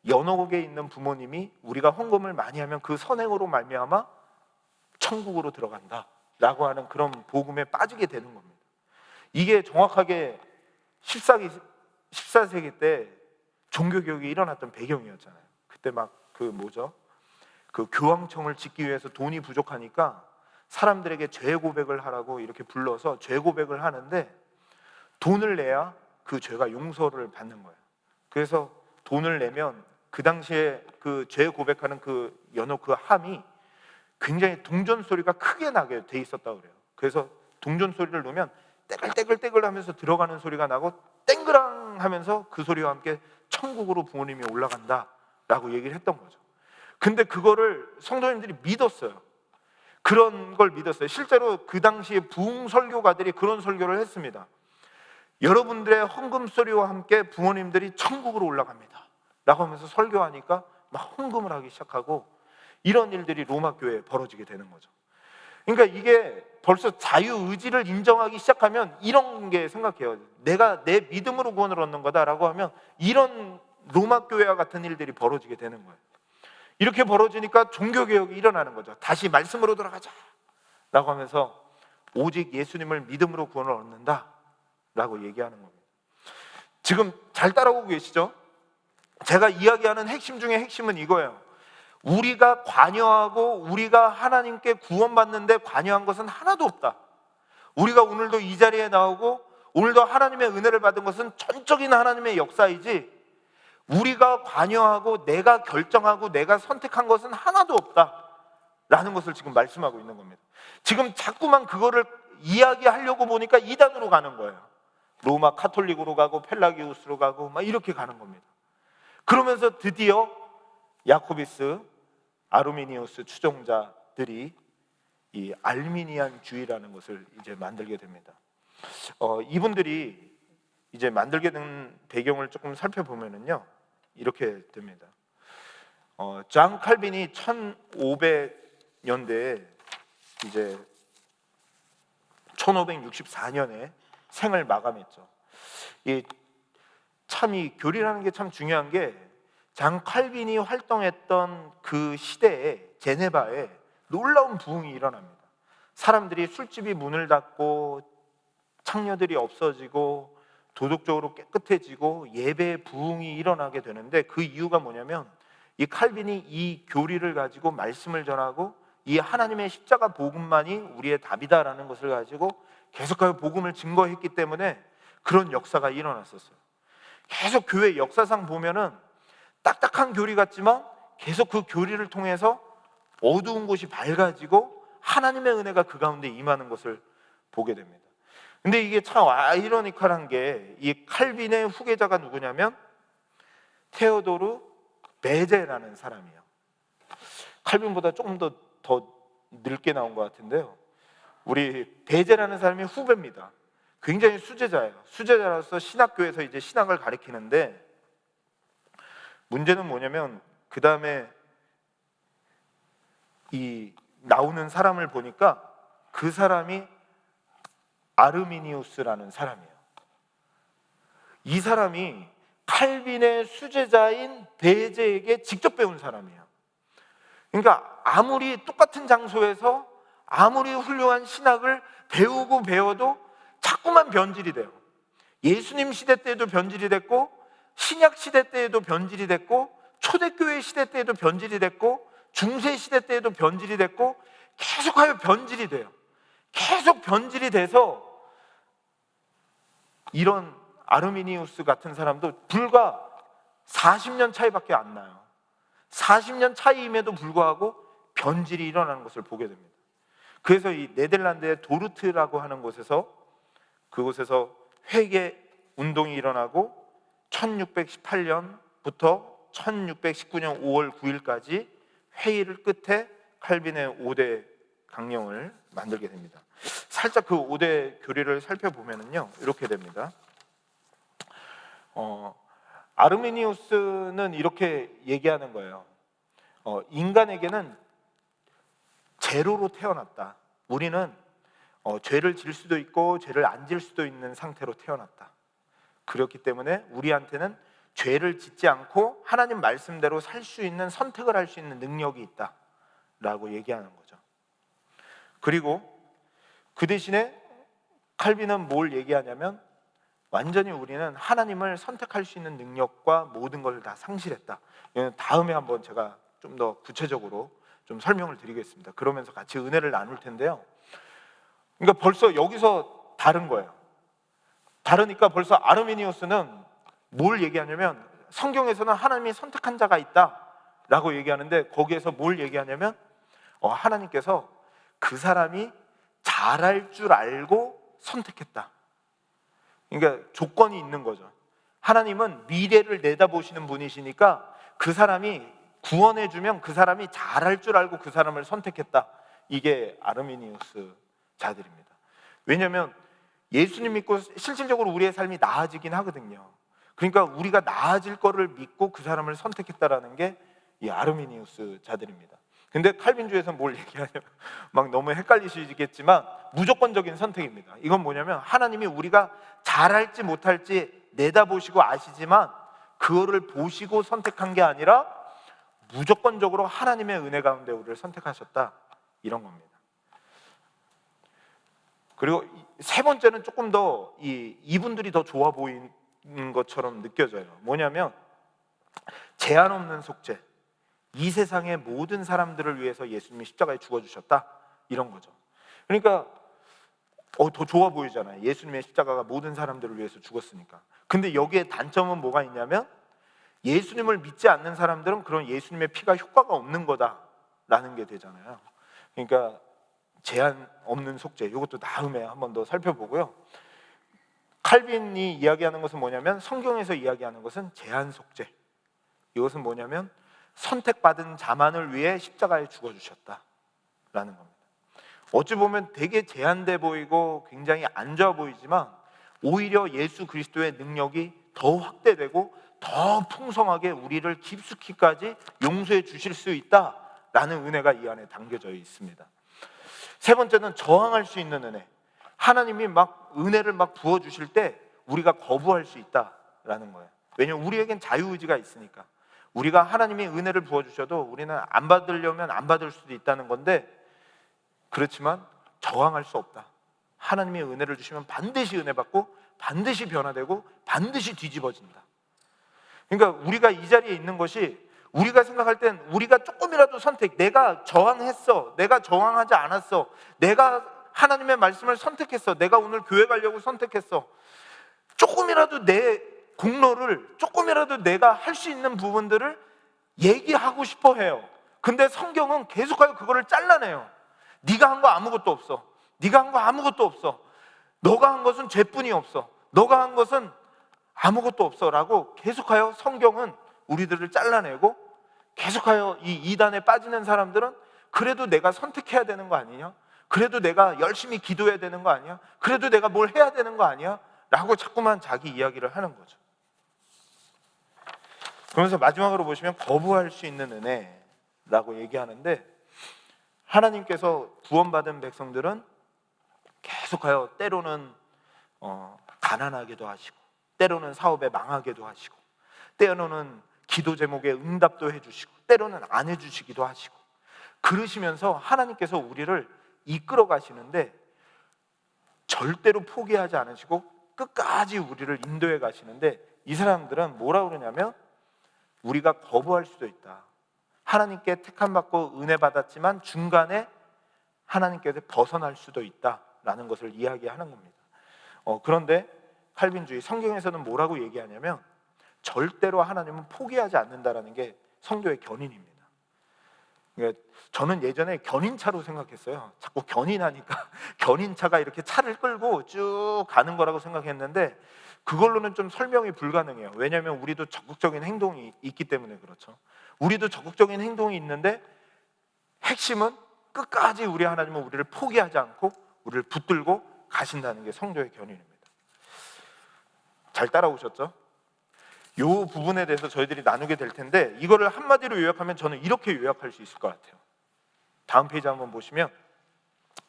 연옥에 있는 부모님이 우리가 헌금을 많이 하면 그 선행으로 말미암아 천국으로 들어간다라고 하는 그런 복음에 빠지게 되는 겁니다. 이게 정확하게 14세기 때 종교개혁이 일어났던 배경이었잖아요. 그때 막 그 교황청을 짓기 위해서 돈이 부족하니까 사람들에게 죄 고백을 하라고 이렇게 불러서 죄 고백을 하는데 돈을 내야 그 죄가 용서를 받는 거예요. 그래서 돈을 내면 그 당시에 그 죄 고백하는 그 연호 그 함이 굉장히 동전 소리가 크게 나게 돼 있었다고 그래요. 그래서 동전 소리를 넣으면 떼글떼글떼글 하면서 들어가는 소리가 나고 땡그랑 하면서 그 소리와 함께 천국으로 부모님이 올라간다라고 얘기를 했던 거죠. 근데 그거를 성도님들이 믿었어요. 그런 걸 믿었어요. 실제로 그 당시에 부흥 설교가들이 그런 설교를 했습니다. 여러분들의 헌금 소리와 함께 부모님들이 천국으로 올라갑니다 라고 하면서 설교하니까 막 헌금을 하기 시작하고 이런 일들이 로마 교회에 벌어지게 되는 거죠. 그러니까 이게 벌써 자유의지를 인정하기 시작하면 이런 게 생각해요. 내가 내 믿음으로 구원을 얻는 거다라고 하면 이런 로마 교회와 같은 일들이 벌어지게 되는 거예요. 이렇게 벌어지니까 종교개혁이 일어나는 거죠. 다시 말씀으로 돌아가자 라고 하면서 오직 예수님을 믿음으로 구원을 얻는다 라고 얘기하는 겁니다. 지금 잘 따라오고 계시죠? 제가 이야기하는 핵심 중에 핵심은 이거예요. 우리가 관여하고 우리가 하나님께 구원받는데 관여한 것은 하나도 없다. 우리가 오늘도 이 자리에 나오고 오늘도 하나님의 은혜를 받은 것은 전적인 하나님의 역사이지 우리가 관여하고 내가 결정하고 내가 선택한 것은 하나도 없다라는 것을 지금 말씀하고 있는 겁니다. 지금 자꾸만 그거를 이야기하려고 보니까 이단으로 가는 거예요. 로마 카톨릭으로 가고 펠라기우스로 가고 막 이렇게 가는 겁니다. 그러면서 드디어 야코비스, 아르미니우스 추종자들이 이 알미니안주의라는 것을 이제 만들게 됩니다. 이분들이 이제 만들게 된 배경을 조금 살펴보면은요 이렇게 됩니다. 장 칼빈이 1500년대에 이제 1564년에 생을 마감했죠. 이 교리라는 게 참 중요한 게 장 칼빈이 활동했던 그 시대에 제네바에 놀라운 부흥이 일어납니다. 사람들이 술집이 문을 닫고 창녀들이 없어지고 도덕적으로 깨끗해지고 예배의 부흥이 일어나게 되는데 그 이유가 뭐냐면 이 칼빈이 이 교리를 가지고 말씀을 전하고 이 하나님의 십자가 복음만이 우리의 답이다라는 것을 가지고 계속하여 복음을 증거했기 때문에 그런 역사가 일어났었어요. 계속 교회 역사상 보면은 딱딱한 교리 같지만 계속 그 교리를 통해서 어두운 곳이 밝아지고 하나님의 은혜가 그 가운데 임하는 것을 보게 됩니다. 근데 이게 참 아이러니컬한 게 이 칼빈의 후계자가 누구냐면 테오도르 베제라는 사람이에요. 칼빈보다 조금 더 늦게 나온 것 같은데요. 우리 베제라는 사람이 후배입니다. 굉장히 수제자예요. 수제자로서 신학교에서 이제 신학을 가르치는데 문제는 뭐냐면 그 다음에 이 나오는 사람을 보니까 그 사람이 아르미니우스라는 사람이에요. 이 사람이 칼빈의 수제자인 베제에게 직접 배운 사람이에요. 그러니까 아무리 똑같은 장소에서 아무리 훌륭한 신학을 배워도 자꾸만 변질이 돼요. 예수님 시대 때에도 변질이 됐고 신약 시대 때에도 변질이 됐고 초대교회 시대 때에도 변질이 됐고 중세 시대 때에도 변질이 됐고 계속하여 변질이 돼요. 계속 변질이 돼서 이런 아르미니우스 같은 사람도 불과 40년 차이밖에 안 나요. 40년 차이임에도 불구하고 변질이 일어나는 것을 보게 됩니다. 그래서 이 네덜란드의 도르트라고 하는 곳에서 그곳에서 회개 운동이 일어나고 1618년부터 1619년 5월 9일까지 회의를 끝에 칼빈의 5대 강령을 만들게 됩니다. 살짝 그 5대 교리를 살펴보면요 이렇게 됩니다. 아르미니우스는 이렇게 얘기하는 거예요. 인간에게는 제로로 태어났다. 우리는 죄를 질 수도 있고 죄를 안 질 수도 있는 상태로 태어났다. 그렇기 때문에 우리한테는 죄를 짓지 않고 하나님 말씀대로 살 수 있는 선택을 할 수 있는 능력이 있다라고 얘기하는 거죠. 그리고 그 대신에 칼빈은 뭘 얘기하냐면 완전히 우리는 하나님을 선택할 수 있는 능력과 모든 걸 다 상실했다. 이건 다음에 한번 제가 좀 더 구체적으로 좀 설명을 드리겠습니다. 그러면서 같이 은혜를 나눌 텐데요. 그러니까 벌써 여기서 다른 거예요. 다르니까 벌써 아르미니우스는 뭘 얘기하냐면 성경에서는 하나님이 선택한 자가 있다라고 얘기하는데 거기에서 뭘 얘기하냐면 하나님께서 그 사람이 잘할 줄 알고 선택했다. 그러니까 조건이 있는 거죠. 하나님은 미래를 내다보시는 분이시니까 그 사람이 구원해주면 그 사람이 잘할 줄 알고 그 사람을 선택했다. 이게 아르미니우스 자들입니다. 왜냐하면 예수님 믿고 실질적으로 우리의 삶이 나아지긴 하거든요. 그러니까 우리가 나아질 거를 믿고 그 사람을 선택했다라는 게 이 아르미니우스 자들입니다. 근데 칼빈주에서는 뭘 얘기하냐면 막 너무 헷갈리시겠지만 무조건적인 선택입니다. 이건 뭐냐면 하나님이 우리가 잘할지 못할지 내다보시고 아시지만 그거를 보시고 선택한 게 아니라 무조건적으로 하나님의 은혜 가운데 우리를 선택하셨다, 이런 겁니다. 그리고 세 번째는 조금 더 이분들이 더 좋아 보이는 것처럼 느껴져요. 뭐냐면 제한 없는 속죄, 이 세상의 모든 사람들을 위해서 예수님이 십자가에 죽어주셨다, 이런 거죠. 그러니까 더 좋아 보이잖아요. 예수님의 십자가가 모든 사람들을 위해서 죽었으니까. 근데 여기에 단점은 뭐가 있냐면 예수님을 믿지 않는 사람들은 그런 예수님의 피가 효과가 없는 거다라는 게 되잖아요. 그러니까 제한 없는 속죄, 이것도 다음에 한번 더 살펴보고요. 칼빈이 이야기하는 것은 뭐냐면 성경에서 이야기하는 것은 제한 속죄. 이것은 뭐냐면 선택받은 자만을 위해 십자가에 죽어주셨다라는 겁니다. 어찌 보면 되게 제한돼 보이고 굉장히 안 좋아 보이지만 오히려 예수 그리스도의 능력이 더 확대되고 더 풍성하게 우리를 깊숙이까지 용서해 주실 수 있다라는 은혜가 이 안에 담겨져 있습니다. 세 번째는 저항할 수 있는 은혜. 하나님이 막 은혜를 막 부어 주실 때 우리가 거부할 수 있다라는 거예요. 왜냐하면 우리에겐 자유의지가 있으니까. 우리가 하나님이 은혜를 부어 주셔도 우리는 안 받으려면 안 받을 수도 있다는 건데, 그렇지만 저항할 수 없다. 하나님이 은혜를 주시면 반드시 은혜 받고 반드시 변화되고 반드시 뒤집어진다. 그러니까 우리가 이 자리에 있는 것이, 우리가 생각할 땐 우리가 조금이라도 선택, 내가 저항했어, 내가 저항하지 않았어, 내가 하나님의 말씀을 선택했어, 내가 오늘 교회 가려고 선택했어, 조금이라도 내 공로를, 조금이라도 내가 할 수 있는 부분들을 얘기하고 싶어 해요. 근데 성경은 계속하여 그거를 잘라내요. 네가 한 거 아무것도 없어, 네가 한 거 아무것도 없어, 너가 한 것은 죄뿐이 없어, 너가 한 것은 아무것도 없어 라고 계속하여 성경은 우리들을 잘라내고, 계속하여 이 이단에 빠지는 사람들은 그래도 내가 선택해야 되는 거 아니냐, 그래도 내가 열심히 기도해야 되는 거 아니야, 그래도 내가 뭘 해야 되는 거 아니야 라고 자꾸만 자기 이야기를 하는 거죠. 그러면서 마지막으로 보시면 거부할 수 있는 은혜라고 얘기하는데, 하나님께서 구원받은 백성들은 계속하여 때로는 가난하게도 하시고, 때로는 사업에 망하게도 하시고, 때로는 기도 제목에 응답도 해주시고, 때로는 안 해주시기도 하시고, 그러시면서 하나님께서 우리를 이끌어 가시는데 절대로 포기하지 않으시고 끝까지 우리를 인도해 가시는데, 이 사람들은 뭐라고 그러냐면 우리가 거부할 수도 있다. 하나님께 택함받고 은혜 받았지만 중간에 하나님께서 벗어날 수도 있다라는 것을 이야기하는 겁니다. 그런데 칼빈주의 성경에서는 뭐라고 얘기하냐면 절대로 하나님은 포기하지 않는다라는 게 성도의 견인입니다. 그러니까 저는 예전에 견인차로 생각했어요. 자꾸 견인하니까 견인차가 이렇게 차를 끌고 쭉 가는 거라고 생각했는데 그걸로는 좀 설명이 불가능해요. 왜냐하면 우리도 적극적인 행동이 있기 때문에 그렇죠. 우리도 적극적인 행동이 있는데 핵심은 끝까지 우리 하나님은 우리를 포기하지 않고 우리를 붙들고 가신다는 게 성도의 견인입니다. 잘 따라오셨죠? 이 부분에 대해서 저희들이 나누게 될 텐데, 이거를 한마디로 요약하면 저는 이렇게 요약할 수 있을 것 같아요. 다음 페이지 한번 보시면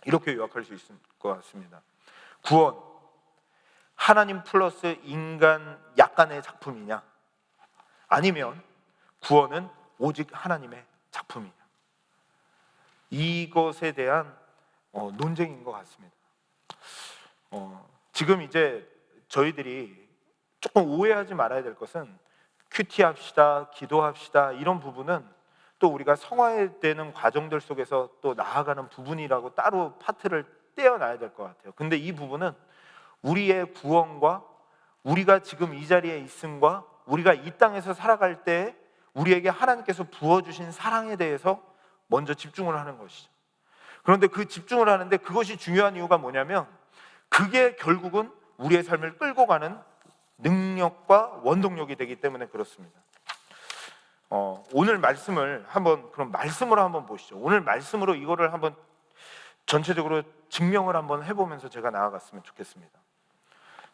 이렇게 요약할 수 있을 것 같습니다. 구원, 하나님 플러스 인간 약간의 작품이냐, 아니면 구원은 오직 하나님의 작품이냐, 이것에 대한 논쟁인 것 같습니다. 지금 이제 저희들이 조금 오해하지 말아야 될 것은 큐티합시다, 기도합시다, 이런 부분은 또 우리가 성화되는 과정들 속에서 또 나아가는 부분이라고 따로 파트를 떼어놔야 될 것 같아요. 근데 이 부분은 우리의 구원과 우리가 지금 이 자리에 있음과 우리가 이 땅에서 살아갈 때 우리에게 하나님께서 부어주신 사랑에 대해서 먼저 집중을 하는 것이죠. 그런데 그 집중을 하는데 그것이 중요한 이유가 뭐냐면 그게 결국은 우리의 삶을 끌고 가는 능력과 원동력이 되기 때문에 그렇습니다. 오늘 말씀을 그럼 말씀으로 한번 보시죠. 오늘 말씀으로 이거를 한번 전체적으로 증명을 한번 해보면서 제가 나아갔으면 좋겠습니다.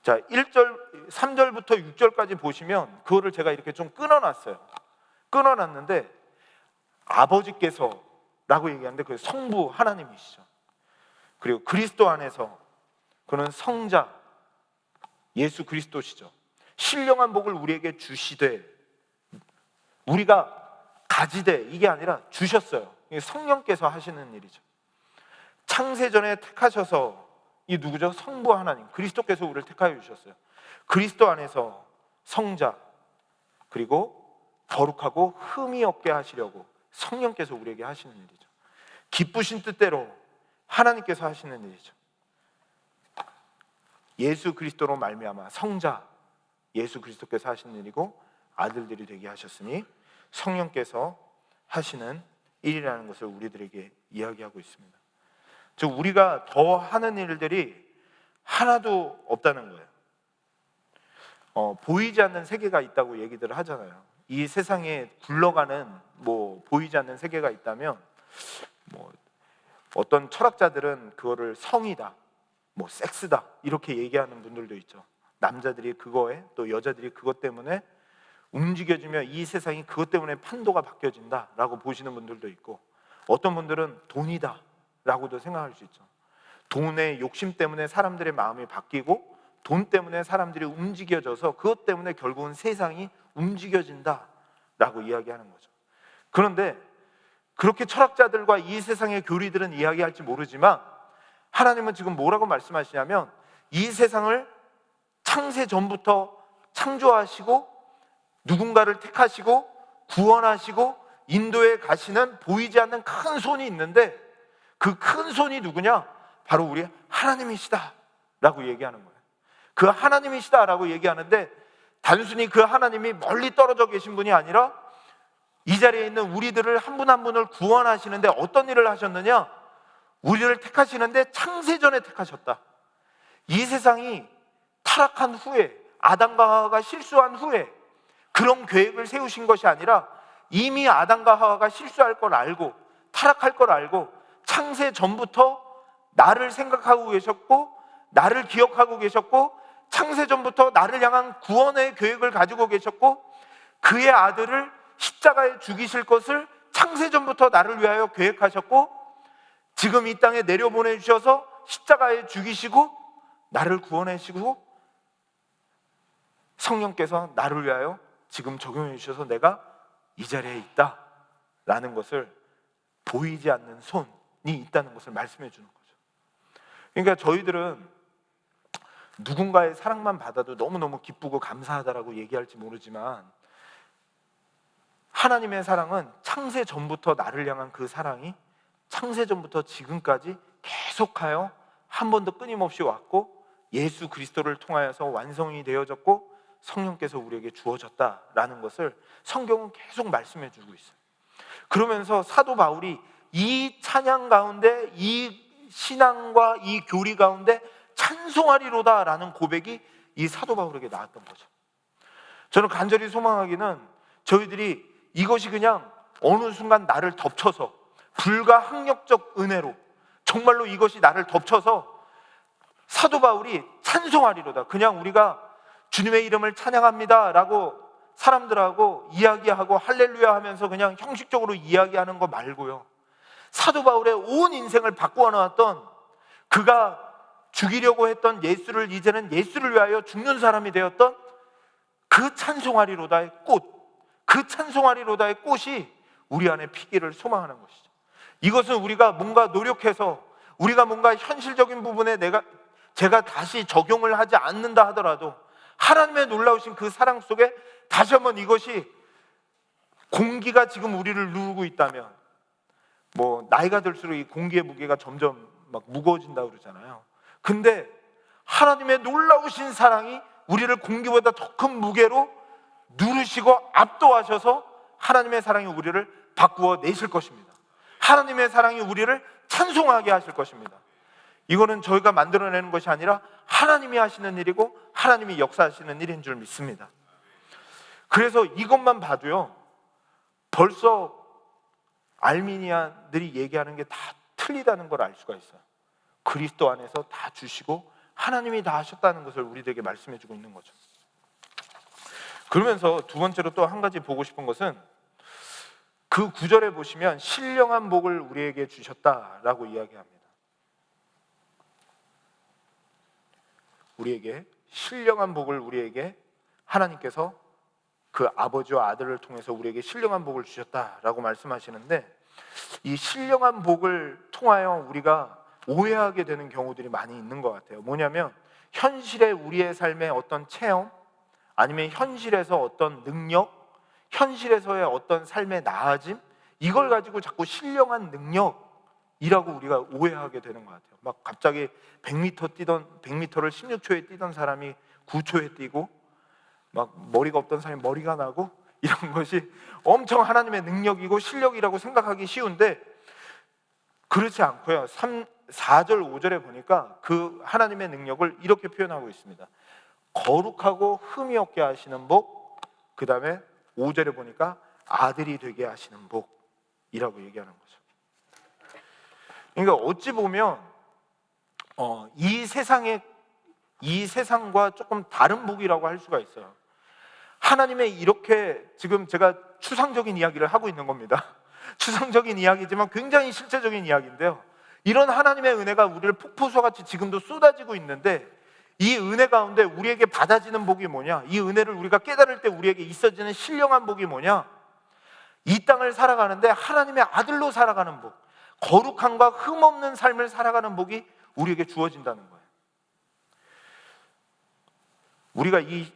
자, 3절부터 6절까지 보시면 그거를 제가 이렇게 좀 끊어놨어요. 끊어놨는데 아버지께서 라고 얘기하는데 그 성부 하나님이시죠. 그리고 그리스도 안에서 그는 성자 예수 그리스도시죠. 신령한 복을 우리에게 주시되, 우리가 가지되, 이게 아니라 주셨어요. 이게 성령께서 하시는 일이죠. 창세전에 택하셔서, 이 누구죠? 성부 하나님 그리스도께서 우리를 택하여 주셨어요. 그리스도 안에서 성자, 그리고 거룩하고 흠이 없게 하시려고 성령께서 우리에게 하시는 일이죠. 기쁘신 뜻대로 하나님께서 하시는 일이죠. 예수 그리스도로 말미암아 성자 예수 그리스도께서 하시는 일이고 아들들이 되게 하셨으니 성령께서 하시는 일이라는 것을 우리들에게 이야기하고 있습니다. 즉 우리가 더 하는 일들이 하나도 없다는 거예요. 보이지 않는 세계가 있다고 얘기들 하잖아요. 이 세상에 굴러가는 보이지 않는 세계가 있다면 어떤 철학자들은 그거를 성이다, 뭐 섹스다 이렇게 얘기하는 분들도 있죠. 남자들이 그거에 또 여자들이 그것 때문에 움직여지며 이 세상이 그것 때문에 판도가 바뀌어진다라고 보시는 분들도 있고, 어떤 분들은 돈이다라고도 생각할 수 있죠. 돈의 욕심 때문에 사람들의 마음이 바뀌고 돈 때문에 사람들이 움직여져서 그것 때문에 결국은 세상이 움직여진다라고 이야기하는 거죠. 그런데 그렇게 철학자들과 이 세상의 교리들은 이야기할지 모르지만 하나님은 지금 뭐라고 말씀하시냐면, 이 세상을 창세 전부터 창조하시고 누군가를 택하시고 구원하시고 인도에 가시는 보이지 않는 큰 손이 있는데, 그 큰 손이 누구냐? 바로 우리 하나님이시다 라고 얘기하는 거예요. 그 하나님이시다 라고 얘기하는데, 단순히 그 하나님이 멀리 떨어져 계신 분이 아니라 이 자리에 있는 우리들을 한 분 한 분을 구원하시는데 어떤 일을 하셨느냐? 우리를 택하시는데 창세전에 택하셨다. 이 세상이 타락한 후에, 아담과 하와가 실수한 후에 그런 계획을 세우신 것이 아니라 이미 아담과 하와가 실수할 걸 알고 타락할 걸 알고 창세 전부터 나를 생각하고 계셨고 나를 기억하고 계셨고 창세 전부터 나를 향한 구원의 계획을 가지고 계셨고 그의 아들을 십자가에 죽이실 것을 창세 전부터 나를 위하여 계획하셨고 지금 이 땅에 내려보내주셔서 십자가에 죽이시고 나를 구원하시고 성령께서 나를 위하여 지금 적용해 주셔서 내가 이 자리에 있다라는 것을, 보이지 않는 손이 있다는 것을 말씀해 주는 거죠. 그러니까 저희들은 누군가의 사랑만 받아도 너무너무 기쁘고 감사하다라고 얘기할지 모르지만, 하나님의 사랑은 창세 전부터 나를 향한 그 사랑이 창세 전부터 지금까지 계속하여 한 번도 끊임없이 왔고 예수 그리스도를 통하여서 완성이 되어졌고 성령께서 우리에게 주어졌다라는 것을 성경은 계속 말씀해 주고 있어요. 그러면서 사도 바울이 이 찬양 가운데, 이 신앙과 이 교리 가운데 찬송하리로다라는 고백이 이 사도 바울에게 나왔던 거죠. 저는 간절히 소망하기는 저희들이 이것이 그냥 어느 순간 나를 덮쳐서 불가항력적 은혜로 정말로 이것이 나를 덮쳐서 사도 바울이 찬송하리로다, 그냥 우리가 주님의 이름을 찬양합니다 라고 사람들하고 이야기하고 할렐루야 하면서 그냥 형식적으로 이야기하는 거 말고요, 사도 바울의 온 인생을 바꾸어 놓았던, 그가 죽이려고 했던 예수를 이제는 예수를 위하여 죽는 사람이 되었던 그 찬송하리로다의 꽃, 그 찬송하리로다의 꽃이 우리 안에 피기를 소망하는 것이죠. 이것은 우리가 뭔가 노력해서 우리가 뭔가 현실적인 부분에 제가 다시 적용을 하지 않는다 하더라도 하나님의 놀라우신 그 사랑 속에 다시 한번 이것이, 공기가 지금 우리를 누르고 있다면, 뭐 나이가 들수록 이 공기의 무게가 점점 막 무거워진다고 그러잖아요. 근데 하나님의 놀라우신 사랑이 우리를 공기보다 더 큰 무게로 누르시고 압도하셔서 하나님의 사랑이 우리를 바꾸어 내실 것입니다. 하나님의 사랑이 우리를 찬송하게 하실 것입니다. 이거는 저희가 만들어내는 것이 아니라 하나님이 하시는 일이고 하나님이 역사하시는 일인 줄 믿습니다. 그래서 이것만 봐도요, 벌써 알미니아들이 얘기하는 게 다 틀리다는 걸 알 수가 있어요. 그리스도 안에서 다 주시고 하나님이 다 하셨다는 것을 우리들에게 말씀해 주고 있는 거죠. 그러면서 두 번째로 또 한 가지 보고 싶은 것은, 그 9절에 보시면 신령한 복을 우리에게 주셨다라고 이야기합니다. 우리에게 신령한 복을, 우리에게 하나님께서 그 아버지와 아들을 통해서 우리에게 신령한 복을 주셨다라고 말씀하시는데, 이 신령한 복을 통하여 우리가 오해하게 되는 경우들이 많이 있는 것 같아요. 뭐냐면 현실의 우리의 삶의 어떤 체험, 아니면 현실에서 어떤 능력, 현실에서의 어떤 삶의 나아짐, 이걸 가지고 자꾸 신령한 능력이라고 우리가 오해하게 되는 것 같아요. 막 갑자기 100m를 16초에 뛰던 사람이 9초에 뛰고, 막 머리가 없던 사람이 머리가 나고, 이런 것이 엄청 하나님의 능력이고 실력이라고 생각하기 쉬운데 그렇지 않고요. 4절 5절에 보니까 그 하나님의 능력을 이렇게 표현하고 있습니다. 거룩하고 흠이 없게 하시는 복, 그 다음에 5절에 보니까 아들이 되게 하시는 복이라고 얘기하는 거죠. 그러니까 어찌 보면 이 세상과 조금 다른 복이라고 할 수가 있어요. 하나님의 이렇게, 지금 제가 추상적인 이야기를 하고 있는 겁니다. 추상적인 이야기지만 굉장히 실제적인 이야기인데요. 이런 하나님의 은혜가 우리를 폭포수같이 지금도 쏟아지고 있는데, 이 은혜 가운데 우리에게 받아지는 복이 뭐냐? 이 은혜를 우리가 깨달을 때 우리에게 있어지는 신령한 복이 뭐냐? 이 땅을 살아가는데 하나님의 아들로 살아가는 복, 거룩함과 흠없는 삶을 살아가는 복이 우리에게 주어진다는 거예요. 우리가 이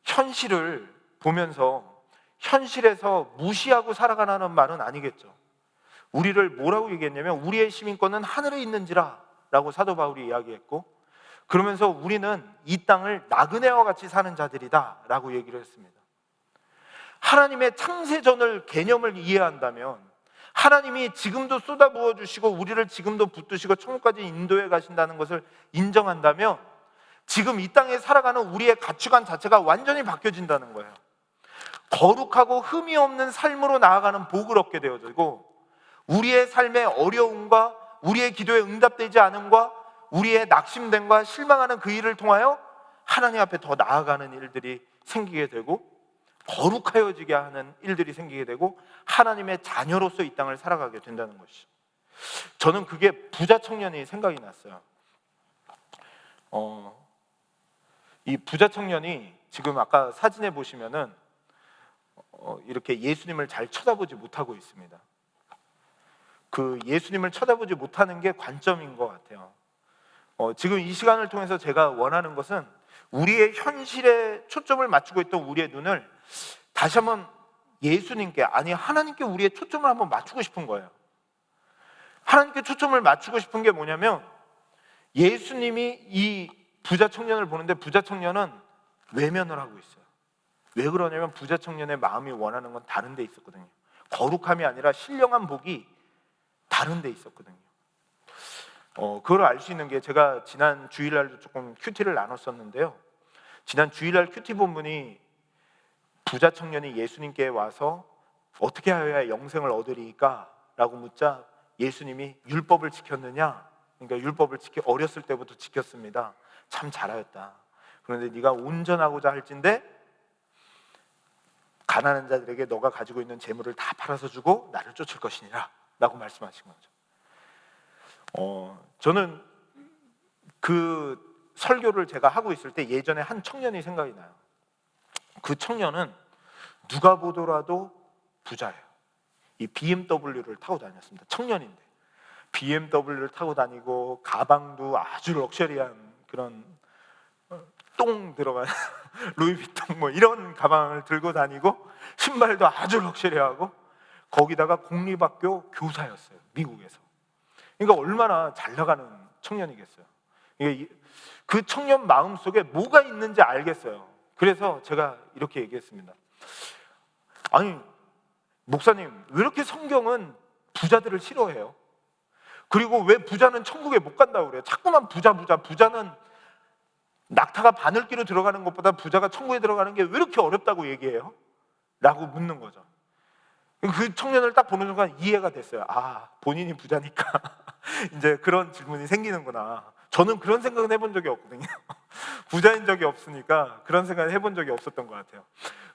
현실을 보면서 현실에서 무시하고 살아가라는 말은 아니겠죠. 우리를 뭐라고 얘기했냐면 우리의 시민권은 하늘에 있는지라 라고 사도 바울이 이야기했고, 그러면서 우리는 이 땅을 나그네와 같이 사는 자들이다 라고 얘기를 했습니다. 하나님의 창세전을 개념을 이해한다면, 하나님이 지금도 쏟아부어 주시고 우리를 지금도 붙드시고 천국까지 인도해 가신다는 것을 인정한다면, 지금 이 땅에 살아가는 우리의 가치관 자체가 완전히 바뀌어진다는 거예요. 거룩하고 흠이 없는 삶으로 나아가는 복을 얻게 되어지고, 우리의 삶의 어려움과 우리의 기도에 응답되지 않음과 우리의 낙심됨과 실망하는 그 일을 통하여 하나님 앞에 더 나아가는 일들이 생기게 되고, 거룩하여지게 하는 일들이 생기게 되고, 하나님의 자녀로서 이 땅을 살아가게 된다는 것이죠. 저는 그게 부자 청년이 생각이 났어요. 이 부자 청년이 지금 아까 사진에 보시면은 이렇게 예수님을 잘 쳐다보지 못하고 있습니다. 그 예수님을 쳐다보지 못하는 게 관점인 것 같아요. 지금 이 시간을 통해서 제가 원하는 것은 우리의 현실에 초점을 맞추고 있던 우리의 눈을 다시 한번 예수님께, 아니 하나님께 우리의 초점을 한번 맞추고 싶은 거예요. 하나님께 초점을 맞추고 싶은 게 뭐냐면, 예수님이 이 부자 청년을 보는데 부자 청년은 외면을 하고 있어요. 왜 그러냐면 부자 청년의 마음이 원하는 건 다른 데 있었거든요. 거룩함이 아니라 신령한 복이 다른 데 있었거든요. 그걸 알 수 있는 게, 제가 지난 주일날도 조금 큐티를 나눴었는데요. 지난 주일날 큐티 본문이 부자 청년이 예수님께 와서 어떻게 하여야 영생을 얻으리까? 라고 묻자 예수님이 율법을 지켰느냐? 그러니까 율법을 어렸을 때부터 지켰습니다. 참 잘하였다. 그런데 네가 온전하고자 할진대 가난한 자들에게 너가 가지고 있는 재물을 다 팔아서 주고 나를 쫓을 것이니라 라고 말씀하신 거죠. 저는 그 설교를 제가 하고 있을 때 예전에 한 청년이 생각이 나요. 그 청년은 누가 보더라도 부자예요. 이 BMW를 타고 다녔습니다. 청년인데 BMW를 타고 다니고, 가방도 아주 럭셔리한 그런 똥 들어간 루이비통 뭐 이런 가방을 들고 다니고, 신발도 아주 럭셔리하고, 거기다가 공립학교 교사였어요, 미국에서. 그러니까 얼마나 잘 나가는 청년이겠어요. 그 청년 마음속에 뭐가 있는지 알겠어요. 그래서 제가 이렇게 얘기했습니다. 아니 목사님, 왜 이렇게 성경은 부자들을 싫어해요? 그리고 왜 부자는 천국에 못 간다고 그래요? 자꾸만 부자는 낙타가 바늘기로 들어가는 것보다 부자가 천국에 들어가는 게 왜 이렇게 어렵다고 얘기해요? 라고 묻는 거죠. 그 청년을 딱 보는 순간 이해가 됐어요. 아, 본인이 부자니까 이제 그런 질문이 생기는구나. 저는 그런 생각은 해본 적이 없거든요. 부자인 적이 없으니까 그런 생각을 해본 적이 없었던 것 같아요.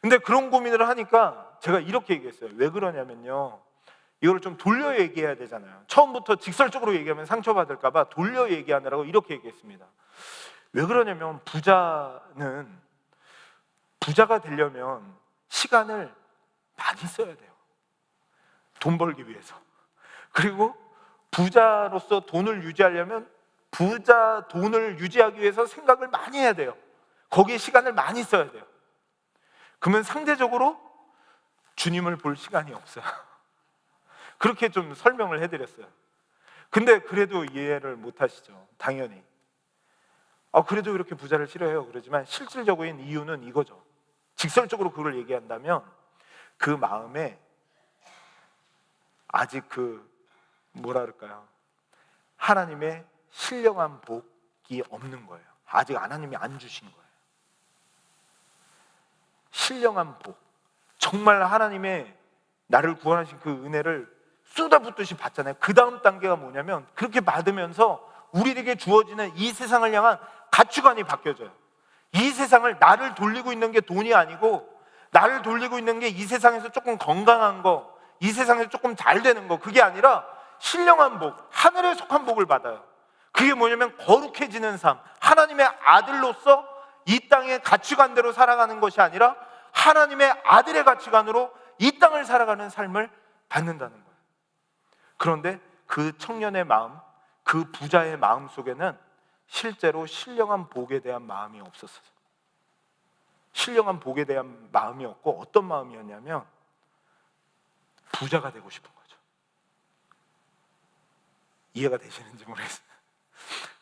근데 그런 고민을 하니까 제가 이렇게 얘기했어요. 왜 그러냐면요, 이걸 좀 돌려 얘기해야 되잖아요. 처음부터 직설적으로 얘기하면 상처받을까 봐 돌려 얘기하느라고 이렇게 얘기했습니다. 왜 그러냐면, 부자가 되려면 시간을 많이 써야 돼요. 돈 벌기 위해서. 그리고 부자로서 돈을 유지하려면 부자 돈을 유지하기 위해서 생각을 많이 해야 돼요. 거기에 시간을 많이 써야 돼요. 그러면 상대적으로 주님을 볼 시간이 없어요. 그렇게 좀 설명을 해드렸어요. 근데 그래도 이해를 못 하시죠, 당연히. 그래도 이렇게 부자를 싫어해요 그러지만 실질적인 이유는 이거죠. 직설적으로 그걸 얘기한다면 그 마음에 아직 뭐라 그럴까요? 하나님의 신령한 복이 없는 거예요. 아직 하나님이 안 주신 거예요. 신령한 복, 정말 하나님의 나를 구원하신 그 은혜를 쏟아붓듯이 받잖아요. 그 다음 단계가 뭐냐면 그렇게 받으면서 우리에게 주어지는 이 세상을 향한 가치관이 바뀌어져요. 이 세상을, 나를 돌리고 있는 게 돈이 아니고, 나를 돌리고 있는 게 이 세상에서 조금 건강한 거, 이 세상에서 조금 잘 되는 거, 그게 아니라 신령한 복, 하늘에 속한 복을 받아요. 그게 뭐냐면 거룩해지는 삶, 하나님의 아들로서 이 땅의 가치관대로 살아가는 것이 아니라 하나님의 아들의 가치관으로 이 땅을 살아가는 삶을 받는다는 거예요. 그런데 그 청년의 마음, 그 부자의 마음 속에는 실제로 신령한 복에 대한 마음이 없었어요. 신령한 복에 대한 마음이 없고, 어떤 마음이었냐면 부자가 되고 싶은 거죠. 이해가 되시는지 모르겠어요.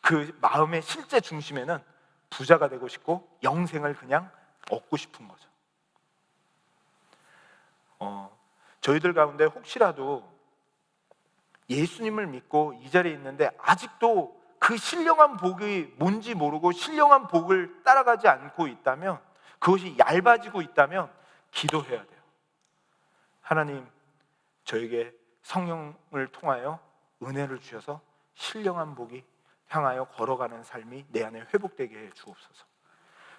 그 마음의 실제 중심에는 부자가 되고 싶고 영생을 그냥 얻고 싶은 거죠. 저희들 가운데 혹시라도 예수님을 믿고 이 자리에 있는데 아직도 그 신령한 복이 뭔지 모르고 신령한 복을 따라가지 않고 있다면, 그것이 얇아지고 있다면 기도해야 돼요. 하나님, 저에게 성령을 통하여 은혜를 주셔서 신령한 복이 향하여 걸어가는 삶이 내 안에 회복되게 해 주옵소서.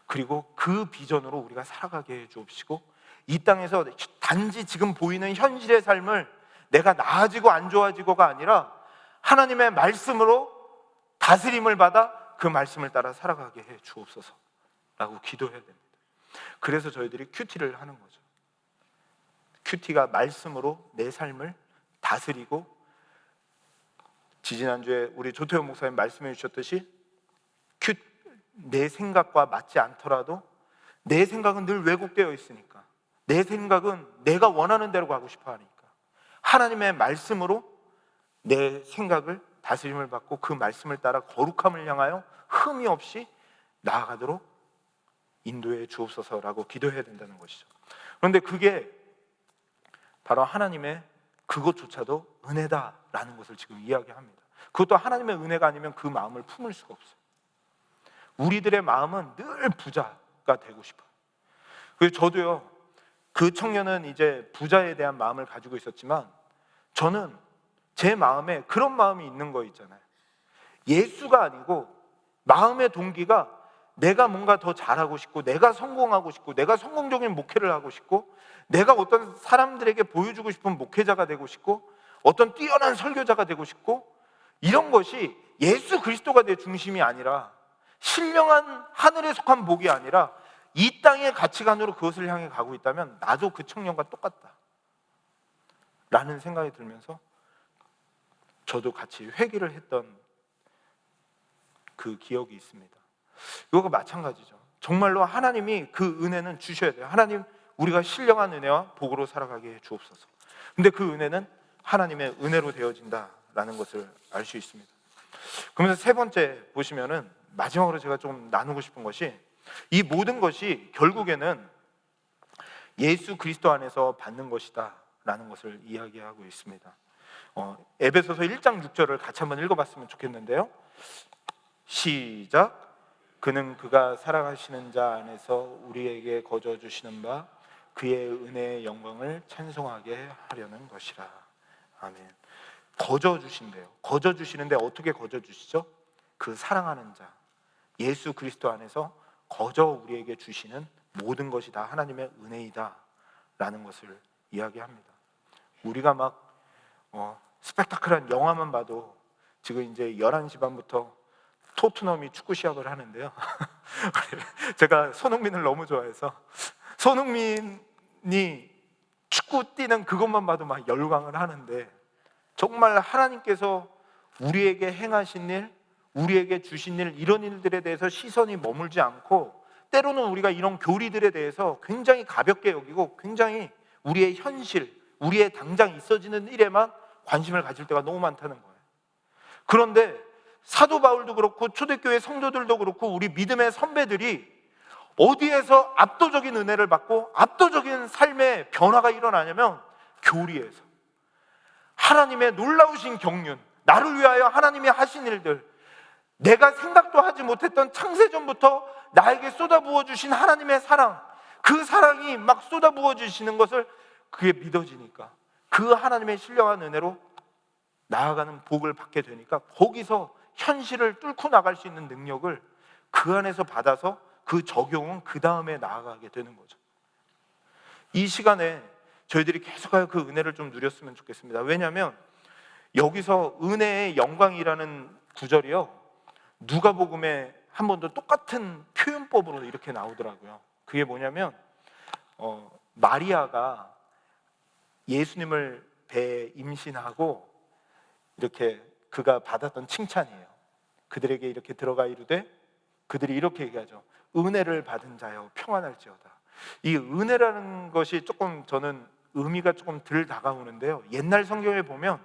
그리고 그 비전으로 우리가 살아가게 해 주옵시고, 이 땅에서 단지 지금 보이는 현실의 삶을 내가 나아지고 안 좋아지고가 아니라 하나님의 말씀으로 다스림을 받아 그 말씀을 따라 살아가게 해 주옵소서 라고 기도해야 됩니다. 그래서 저희들이 큐티를 하는 거죠. 큐티가 말씀으로 내 삶을 다스리고, 지지난주에 우리 조태현 목사님 말씀해 주셨듯이 내 생각과 맞지 않더라도 내 생각은 늘 왜곡되어 있으니까, 내 생각은 내가 원하는 대로 가고 싶어 하니까 하나님의 말씀으로 내 생각을 다스림을 받고 그 말씀을 따라 거룩함을 향하여 흠이 없이 나아가도록 인도해 주옵소서라고 기도해야 된다는 것이죠. 그런데 그게 바로 하나님의 그것조차도 은혜다라는 것을 지금 이야기합니다. 그것도 하나님의 은혜가 아니면 그 마음을 품을 수가 없어요. 우리들의 마음은 늘 부자가 되고 싶어요. 그래서 저도요, 그 청년은 이제 부자에 대한 마음을 가지고 있었지만 저는 제 마음에 그런 마음이 있는 거 있잖아요. 예수가 아니고 마음의 동기가 내가 뭔가 더 잘하고 싶고, 내가 성공하고 싶고, 내가 성공적인 목회를 하고 싶고, 내가 어떤 사람들에게 보여주고 싶은 목회자가 되고 싶고, 어떤 뛰어난 설교자가 되고 싶고, 이런 것이 예수 그리스도가 내 중심이 아니라, 신령한 하늘에 속한 복이 아니라 이 땅의 가치관으로 그것을 향해 가고 있다면 나도 그 청년과 똑같다 라는 생각이 들면서 저도 같이 회개를 했던 그 기억이 있습니다. 이거가 마찬가지죠. 정말로 하나님이 그 은혜는 주셔야 돼요. 하나님, 우리가 신령한 은혜와 복으로 살아가게 해 주옵소서. 근데 그 은혜는 하나님의 은혜로 되어진다라는 것을 알 수 있습니다. 그러면서 세 번째 보시면은, 마지막으로 제가 좀 나누고 싶은 것이, 이 모든 것이 결국에는 예수 그리스도 안에서 받는 것이다 라는 것을 이야기하고 있습니다. 에베소서 1장 6절을 같이 한번 읽어봤으면 좋겠는데요. 시작. 그는 그가 살아가시는 자 안에서 우리에게 거저 주시는 바 그의 은혜의 영광을 찬송하게 하려는 것이라. 아멘. 거저 주신대요. 거저 주시는데 어떻게 거저 주시죠? 그 사랑하는 자, 예수 그리스도 안에서 거저 우리에게 주시는 모든 것이 다 하나님의 은혜이다 라는 것을 이야기합니다. 우리가 막 스펙타클한 영화만 봐도 지금 이제 11시 반부터 토트넘이 축구 시합을 하는데요. 제가 손흥민을 너무 좋아해서 손흥민이 축구 뛰는 그것만 봐도 막 열광을 하는데, 정말 하나님께서 우리에게 행하신 일, 우리에게 주신 일, 이런 일들에 대해서 시선이 머물지 않고, 때로는 우리가 이런 교리들에 대해서 굉장히 가볍게 여기고 굉장히 우리의 현실, 우리의 당장 있어지는 일에만 관심을 가질 때가 너무 많다는 거예요. 그런데 사도 바울도 그렇고 초대교회 성도들도 그렇고 우리 믿음의 선배들이 어디에서 압도적인 은혜를 받고 압도적인 삶의 변화가 일어나냐면 교리에서. 하나님의 놀라우신 경륜, 나를 위하여 하나님이 하신 일들, 내가 생각도 하지 못했던 창세전부터 나에게 쏟아부어 주신 하나님의 사랑, 그 사랑이 막 쏟아부어 주시는 것을 그게 믿어지니까 그 하나님의 신령한 은혜로 나아가는 복을 받게 되니까 거기서 현실을 뚫고 나갈 수 있는 능력을 그 안에서 받아서 그 적용은 그 다음에 나아가게 되는 거죠. 이 시간에 저희들이 계속하여 그 은혜를 좀 누렸으면 좋겠습니다. 왜냐하면 여기서 은혜의 영광이라는 구절이요, 누가복음에 한 번 더 똑같은 표현법으로 이렇게 나오더라고요. 그게 뭐냐면 마리아가 예수님을 배에 임신하고 이렇게 그가 받았던 칭찬이에요. 그들에게 이렇게 들어가 이르되, 그들이 이렇게 얘기하죠. 은혜를 받은 자여 평안할지어다. 이 은혜라는 것이 조금 저는 의미가 조금 덜 다가오는데요, 옛날 성경에 보면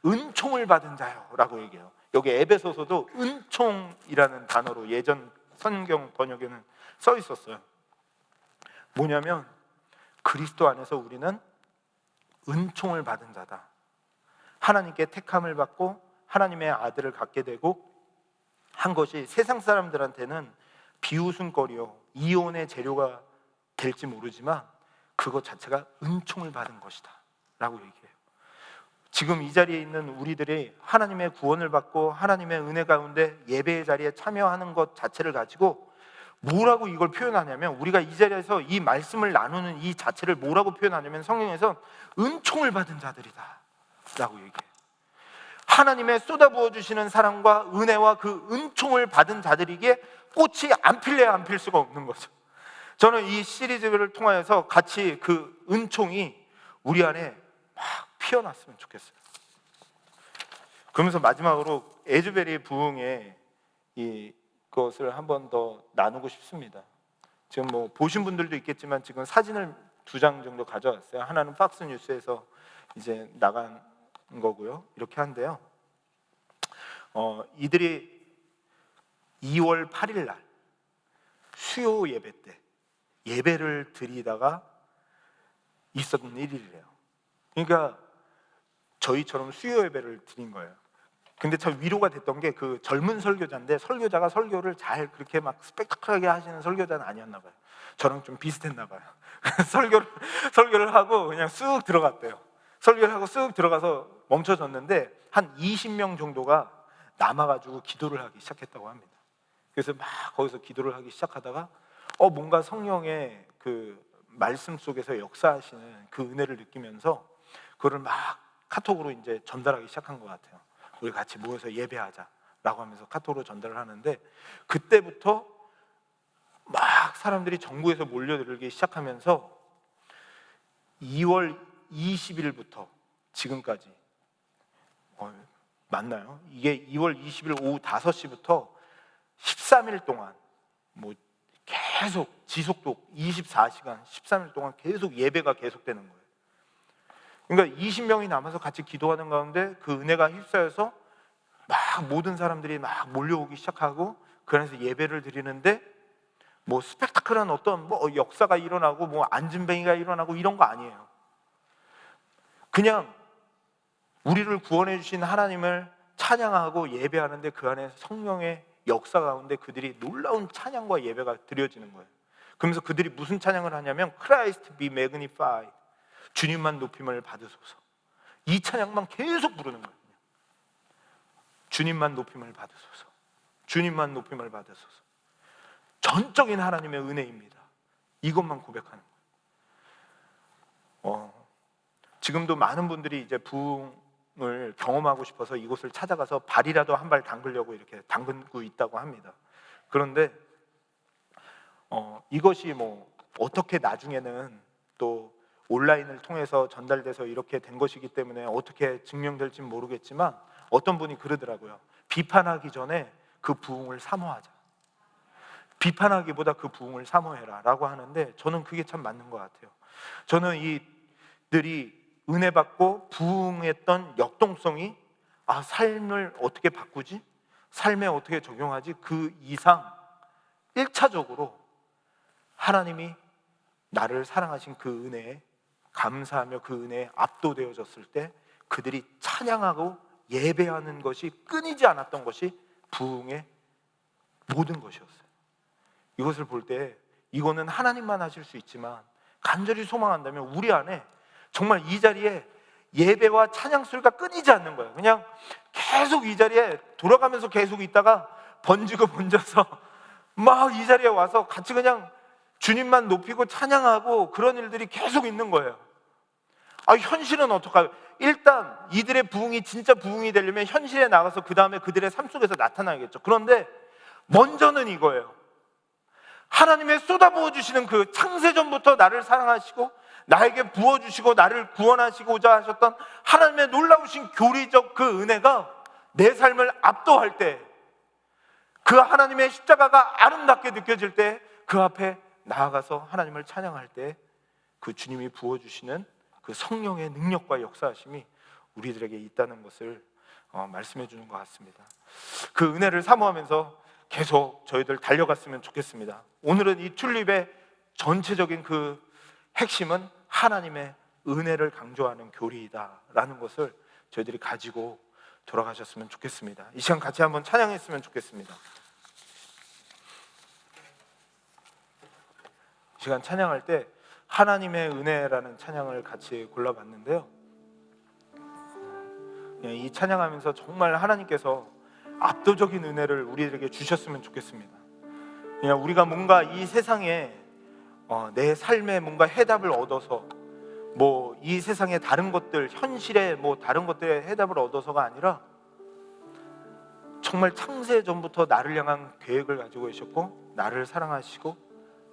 은총을 받은 자여라고 얘기해요. 여기 에베소서도 은총이라는 단어로 예전 성경 번역에는 써 있었어요. 뭐냐면 그리스도 안에서 우리는 은총을 받은 자다. 하나님께 택함을 받고 하나님의 아들을 갖게 되고 한 것이 세상 사람들한테는 비웃음거리요, 이혼의 재료가 될지 모르지만 그것 자체가 은총을 받은 것이다 라고 얘기해요. 지금 이 자리에 있는 우리들이 하나님의 구원을 받고 하나님의 은혜 가운데 예배의 자리에 참여하는 것 자체를 가지고 뭐라고 이걸 표현하냐면, 우리가 이 자리에서 이 말씀을 나누는 이 자체를 뭐라고 표현하냐면, 성경에서 은총을 받은 자들이다 라고 얘기해요. 하나님의 쏟아부어 주시는 사랑과 은혜와 그 은총을 받은 자들에게 꽃이 안 필래야 안 필 수가 없는 거죠. 저는 이 시리즈를 통하여서 같이 그 은총이 우리 안에 막 피어났으면 좋겠어요. 그러면서 마지막으로 에즈베리 부흥의 이것을 한 번 더 나누고 싶습니다. 지금 뭐 보신 분들도 있겠지만 지금 사진을 2장 정도 가져왔어요. 하나는 팍스 뉴스에서 이제 나간 거고요. 이렇게 한데요. 이들이 2월 8일 날 수요 예배 때 예배를 드리다가 있었던 일이래요. 그러니까 저희처럼 수요 예배를 드린 거예요. 근데 참 위로가 됐던 게, 그 젊은 설교자인데 설교자가 설교를 잘 그렇게 막 스펙타클하게 하시는 설교자는 아니었나 봐요. 저랑 좀 비슷했나 봐요. 설교를 하고 그냥 쑥 들어갔대요. 설교를 하고 쑥 들어가서 멈춰졌는데 한 20명 정도가 남아가지고 기도를 하기 시작했다고 합니다. 그래서 막 거기서 기도를 하기 시작하다가 뭔가 성령의 그 말씀 속에서 역사하시는 그 은혜를 느끼면서 그거를 막 카톡으로 이제 전달하기 시작한 것 같아요. 우리 같이 모여서 예배하자라고 하면서 카톡으로 전달을 하는데, 그때부터 막 사람들이 전국에서 몰려들기 시작하면서 2월 20일부터 지금까지 맞나요? 이게 2월 20일 오후 5시부터 13일 동안 뭐 계속 지속도 24시간 13일 동안 계속 예배가 계속되는 거예요. 그러니까 20명이 남아서 같이 기도하는 가운데 그 은혜가 휩싸여서 막 모든 사람들이 막 몰려오기 시작하고 그 안에서 예배를 드리는데, 뭐 스펙타클한 어떤 뭐 역사가 일어나고 뭐 안진뱅이가 일어나고 이런 거 아니에요. 그냥 우리를 구원해 주신 하나님을 찬양하고 예배하는데 그 안에 성령의 역사 가운데 그들이 놀라운 찬양과 예배가 드려지는 거예요. 그러면서 그들이 무슨 찬양을 하냐면 Christ be magnified, 주님만 높임을 받으소서. 이 찬양만 계속 부르는 거예요. 주님만 높임을 받으소서, 주님만 높임을 받으소서. 전적인 하나님의 은혜입니다. 이것만 고백하는 거예요. 지금도 많은 분들이 이제 부흥을 경험하고 싶어서 이곳을 찾아가서 발이라도 한 발 담그려고 이렇게 담그고 있다고 합니다. 그런데 이것이 뭐 어떻게 나중에는 또 온라인을 통해서 전달돼서 이렇게 된 것이기 때문에 어떻게 증명될지는 모르겠지만, 어떤 분이 그러더라고요. 비판하기 전에 그 부흥을 사모하자. 비판하기보다 그 부흥을 사모해라 라고 하는데, 저는 그게 참 맞는 것 같아요. 저는 이들이 은혜 받고 부흥했던 역동성이 삶을 어떻게 바꾸지? 삶에 어떻게 적용하지? 그 이상 1차적으로 하나님이 나를 사랑하신 그 은혜에 감사하며 그 은혜에 압도되어졌을 때 그들이 찬양하고 예배하는 것이 끊이지 않았던 것이 부흥의 모든 것이었어요. 이것을 볼 때 이거는 하나님만 하실 수 있지만 간절히 소망한다면 우리 안에 정말 이 자리에 예배와 찬양 소리가 끊이지 않는 거예요. 그냥 계속 이 자리에 돌아가면서 계속 있다가 번지고 번져서 막 이 자리에 와서 같이 그냥 주님만 높이고 찬양하고 그런 일들이 계속 있는 거예요. 현실은 어떡할까요? 일단 이들의 부흥이 진짜 부흥이 되려면 현실에 나가서 그 다음에 그들의 삶 속에서 나타나야겠죠. 그런데 먼저는 이거예요. 하나님의 쏟아부어 주시는 그 창세전부터 나를 사랑하시고 나에게 부어주시고 나를 구원하시고자 하셨던 하나님의 놀라우신 교리적 그 은혜가 내 삶을 압도할 때, 그 하나님의 십자가가 아름답게 느껴질 때, 그 앞에 나아가서 하나님을 찬양할 때 그 주님이 부어주시는 그 성령의 능력과 역사하심이 우리들에게 있다는 것을 말씀해 주는 것 같습니다. 그 은혜를 사모하면서 계속 저희들 달려갔으면 좋겠습니다. 오늘은 이 튤립의 전체적인 그 핵심은 하나님의 은혜를 강조하는 교리이다라는 것을 저희들이 가지고 돌아가셨으면 좋겠습니다. 이 시간 같이 한번 찬양했으면 좋겠습니다. 이 시간 찬양할 때 하나님의 은혜라는 찬양을 같이 골라봤는데요, 이 찬양하면서 정말 하나님께서 압도적인 은혜를 우리들에게 주셨으면 좋겠습니다. 그냥 우리가 뭔가 이 세상에 내 삶에 뭔가 해답을 얻어서 이 세상의 다른 것들, 현실의 다른 것들의 해답을 얻어서가 아니라 정말 창세 전부터 나를 향한 계획을 가지고 계셨고 나를 사랑하시고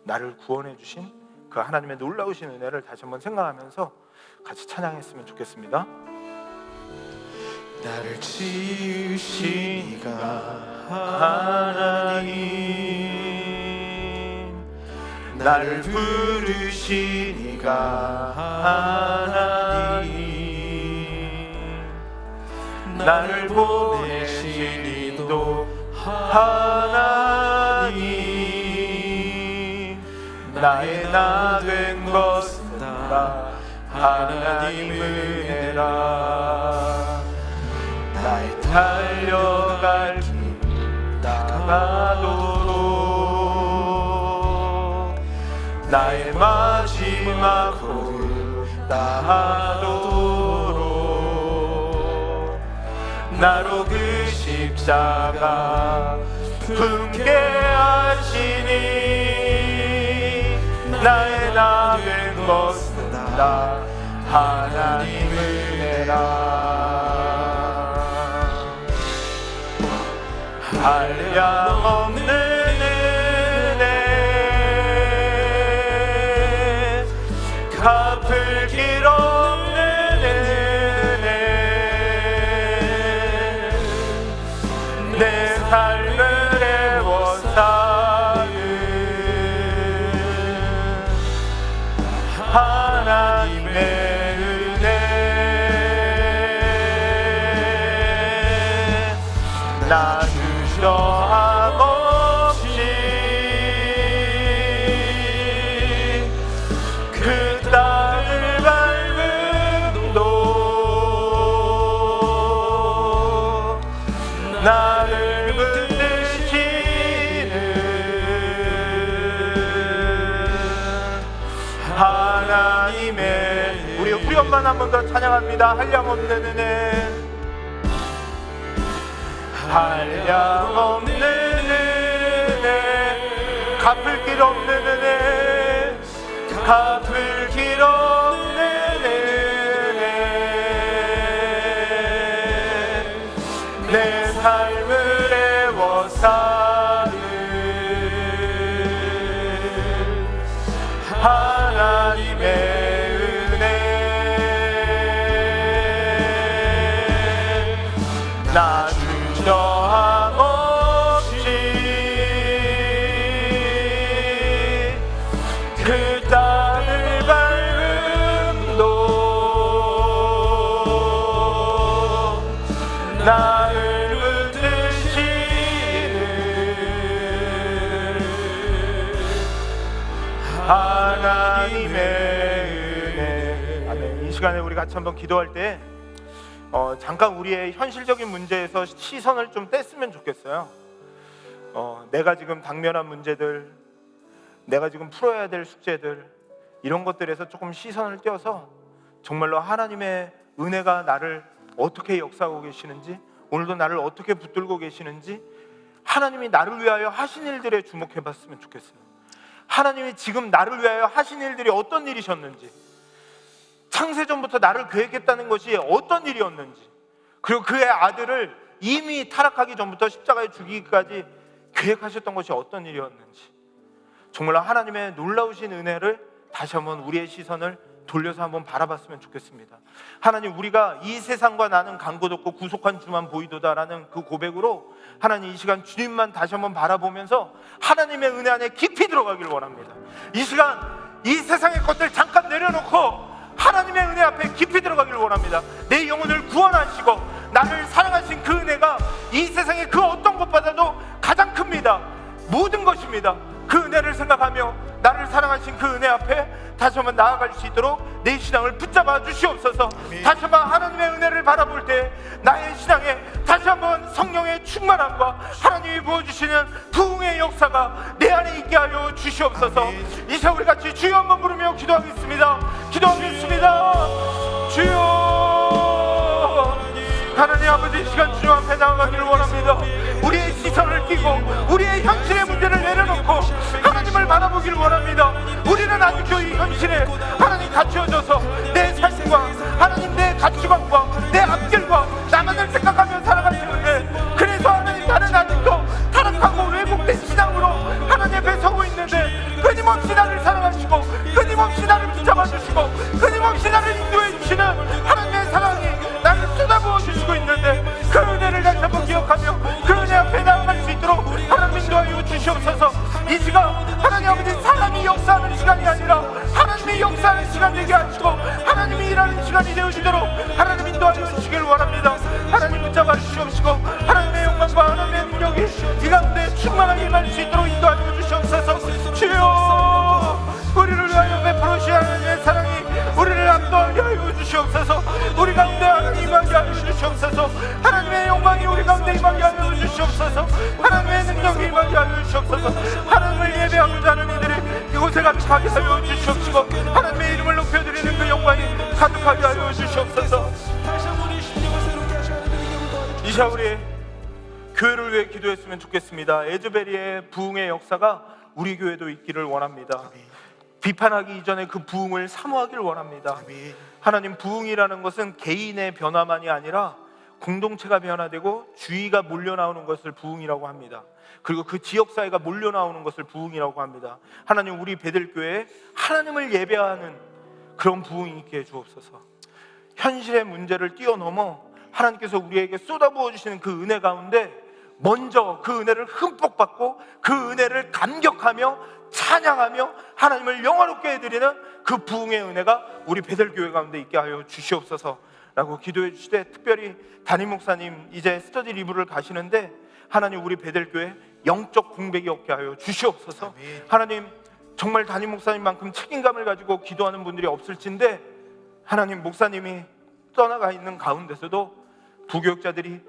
나를 구원해 주신 그 하나님의 놀라우신 은혜를 다시 한번 생각하면서 같이 찬양했으면 좋겠습니다. 나를 지으신 이가 하나님, 나를 부르신 이가 하나님, 나를 보내신 이도 하나님, 나의 나 된 것은 다 하나님 은혜라. 나의 달려갈 길 나가도록, 나의 마지막 걸음 다하도록, 나로 그 십자가 품게 하시니, 나의 나 된 것은 다 하나님 은혜라. 한량없는 은혜, 갚을 길 없는 은혜, 내 삶을 애워싸는 하나님의 은혜, 나 저항 없이 그 땅을 밟음도 나를 붙드시는 하나님의, 우리 엄만 한 번 더 찬양합니다. 한량없는 은혜, 한량없는 은혜, 갚을 길 없는 은혜, 갚을 길 없는 은혜, 내 삶을 애워싸는 하나님의 은혜, 나 저항 없이 그 땅을 밟음도 나를 붙드시는 하나님의 은혜. 아멘. 이 시간에 우리 같이 한번 기도할 때 잠깐 우리의 현실적인 문제에서 시선을 좀 뗐으면 좋겠어요. 내가 지금 당면한 문제들, 내가 지금 풀어야 될 숙제들, 이런 것들에서 조금 시선을 떼어서 정말로 하나님의 은혜가 나를 어떻게 역사하고 계시는지, 오늘도 나를 어떻게 붙들고 계시는지, 하나님이 나를 위하여 하신 일들에 주목해 봤으면 좋겠어요. 하나님이 지금 나를 위하여 하신 일들이 어떤 일이셨는지, 창세전부터 나를 계획했다는 것이 어떤 일이었는지, 그리고 그의 아들을 이미 타락하기 전부터 십자가에 죽이기까지 계획하셨던 것이 어떤 일이었는지, 정말 하나님의 놀라우신 은혜를 다시 한번 우리의 시선을 돌려서 한번 바라봤으면 좋겠습니다. 하나님, 우리가 이 세상과 나는 간 곳 없고 구속한 주만 보이도다라는 그 고백으로 하나님 이 시간 주님만 다시 한번 바라보면서 하나님의 은혜 안에 깊이 들어가길 원합니다. 이 시간 이 세상의 것들 잠깐 내려놓고 하나님의 은혜 앞에 깊이 들어가길 원합니다. 내 영혼을 구원하시고 나를 사랑하신 그 은혜가 이 세상의 그 어떤 것보다도 가장 큽니다. 모든 것입니다. 그 은혜를 생각하며 나를 사랑하신 그 은혜 앞에 다시 한번 나아갈 수 있도록 내 신앙을 붙잡아 주시옵소서. 다시 한번 하나님의 은혜를 바라볼 때 나의 신앙에 다시 한번 성령의 충만함과 하나님이 부어주시는 부흥의 역사가 내 안에 있게 하여 주시옵소서. 이 시간 우리 같이 주여 한번 부르며 기도하겠습니다. 주여, 하나님 아버지, 이 시간 주님 앞에 나아가기를 원합니다. 우리의 시선을 끼고 우리의 현실의 문제를 내려놓고 하나님을 바라보기를 원합니다. 우리는 아직도 이 현실에 하나님 갇혀져서 내 삶과 하나님 내 가치관과 내 앞길과 나만을 생각하며 살아가시는데, 그래서 하나님 나는 아직도 타락하고 왜곡된 신앙으로 하나님 앞에 서고 있는데, 끊임없이 나를 사랑하시고 끊임없이 나를 붙잡아주시고 끊임없이 나를 인도해주시는 하나님의 사랑이 나를 쏟아부어 주시고 있는데, 그 은혜를 다시 한번 기억하며 그 은혜 앞에 나아갈 수 있도록 하나님 인도하여 주시옵소서. 이 시간 하나님 아버지, 사람이 역사하는 시간이 아니라 하나님이 역사하는 시간 되게 하시고 하나님이 일하는 시간이 되어지도록 하나님 인도하여 주시길 원합니다. 하나님 붙잡아 주시옵시고 하나님의 영광과 하나님의 능력이 이 가운데 충만하게 임할 수 있도록 인도하여 주시옵소서. 주여, 우리를 위하여 베풀어 주신 하나님의 사랑이 우리를 압도하게 하여 주시옵소서. 우리 가운데 하나님 임하게 하여 주시옵소서. 하나님의 영광이 우리 가운데 임하게 하여 주시옵소서. 하나님의 능력이 임하게 하여 주시옵소서. 하나님을 예배하고자 하는 이들이 이곳에 가득하게 하여 주시옵시고 하나님의 이름을 높여드리는 그 영광이 가득하게 하여 주시옵소서. 이 시간 우리 교회를 위해 기도했으면 좋겠습니다. 에즈베리의 부흥의 역사가 우리 교회도 있기를 원합니다. 비판하기 이전에 그 부흥을 사모하기를 원합니다. 하나님, 부흥이라는 것은 개인의 변화만이 아니라 공동체가 변화되고 주의가 몰려나오는 것을 부흥이라고 합니다. 그리고 그 지역사회가 몰려나오는 것을 부흥이라고 합니다. 하나님, 우리 베들교회에 하나님을 예배하는 그런 부흥이 있게 해주옵소서. 현실의 문제를 뛰어넘어 하나님께서 우리에게 쏟아부어 주시는 그 은혜 가운데 먼저 그 은혜를 흠뻑 받고 그 은혜를 감격하며 찬양하며 하나님을 영화롭게 해드리는 그 부흥의 은혜가 우리 베들교회 가운데 있게 하여 주시옵소서 라고 기도해 주시되, 특별히 담임 목사님 이제 스터디 리뷰를 가시는데 하나님, 우리 베들교회 영적 공백이 없게 하여 주시옵소서. 하나님, 정말 담임 목사님만큼 책임감을 가지고 기도하는 분들이 없을진데 하나님, 목사님이 떠나가 있는 가운데서도 부교육자들이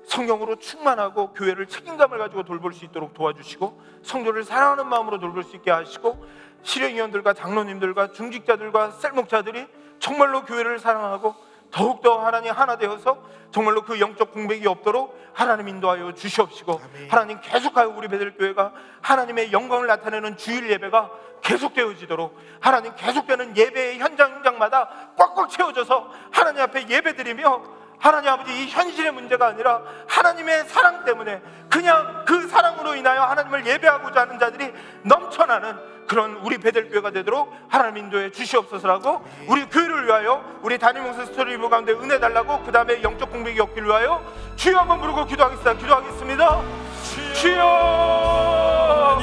성령으로 충만하고 교회를 책임감을 가지고 돌볼 수 있도록 도와주시고 성도를 사랑하는 마음으로 돌볼 수 있게 하시고, 실행위원들과 장로님들과 중직자들과 셀목자들이 정말로 교회를 사랑하고 더욱더 하나님 하나 되어서 정말로 그 영적 공백이 없도록 하나님 인도하여 주시옵시고, 하나님 계속하여 우리 베들교회가 하나님의 영광을 나타내는 주일 예배가 계속되어지도록 하나님, 계속되는 예배의 현장마다 꽉꽉 채워져서 하나님 앞에 예배드리며 하나님 아버지, 이 현실의 문제가 아니라 하나님의 사랑 때문에 그냥 그 사랑으로 인하여 하나님을 예배하고자 하는 자들이 넘쳐나는 그런 우리 베들교회가 되도록 하나님 인도해 주시옵소서라고, 우리 교회를 위하여 우리 담임 목사 스토리 리뷰 가운데 은혜 달라고, 그 다음에 영적 공백이 없기를 위하여 주여 한번 부르고 기도하겠습니다. 주여,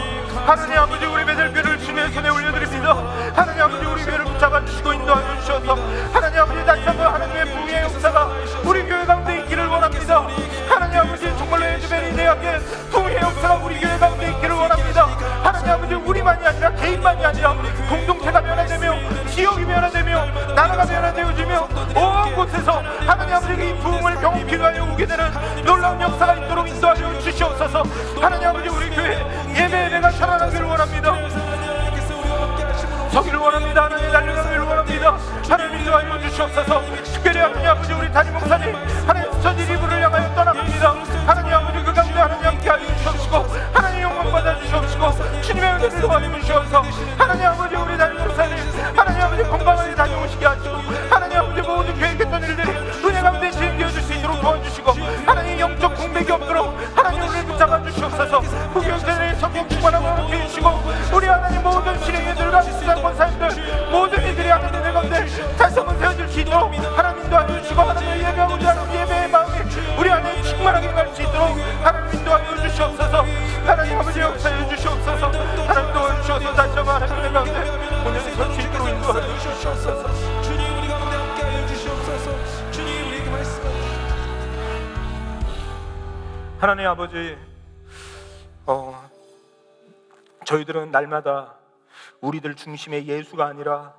하나님 아버지, 우리 베들교회를 주님의 손에 올려드립니다. 하나님 아버지, 우리 교회를 붙잡아 주시고 인도하여 주셔서 하나님 아버지, 다시 한번 하나님의 부흥의 역사가 우리 교회 가운데 있기를 원합니다. 하나님 아버지, 정말로 에즈베리 대학의 부흥의 역사가 우리 교회 가운데 있기를 원합니다. 하나님 아버지, 우리만이 아니라 개인만이 아니라 공동체가 변화되며 지역이 변화되며 나라가 변화되어지며 온 곳에서 하나님 아버지, 이 부흥을 경험하기 위하여 오게 되는 놀라운 역사가 있도록 인도하여 주시옵소서. 하나님 아버지, 우리 교회 예배가 살아나기를 원합니다. 서기를 원합니다. 하나님 달려가기를 원합니다. 하나님 인도하여 주시옵소서. 특별히 하나님 아버지 우리 담임 목사님 하나님 스터디 리뷰를 향하여 떠나갑니다. 하나님 아버지 그 가운데 하나님 함께하여 주시옵시고 하나님 영광 받아 주시옵시고 주님의 은혜를 도와주시옵소서. 하나님 아버지 우리 담임 목사님 하나님 아버지 건강하게 다녀오시게 하시고 하나님 아버지 모든 계획했던 일들이 은혜 가운데 진행되어 줄 수 있도록 도와주시고 하나님 영적 공백이 없도록 하나님 우리를 붙잡아 주시옵소서. 후교세대의 성령 충만하고 함께 해주시고 우리 하나님 모든 실행인들과 수장 권사님들 모든 이들이 하나님 은혜 가운데 다시 한번 세워질 수 있도록 하나님 인도하여 주시고 하나님 예배하고자 하는 예배의 마음이 우리 안에 충만하게 갈 수 있도록 하나님 인도하여 주시옵소서. 하나님 아버지 역사해 주시옵소서. 하나님 도와주시옵소서. 다시 한번 하나님 은혜 가운데 온전히 설 수 있도록 인도하여 주시옵소서. 주님 우리 가운데 함께하여 주시옵소서. 주님 우리에게 말씀하옵소서. 하나님 아버지 저희들은 날마다 우리들 중심의 예수가 아니라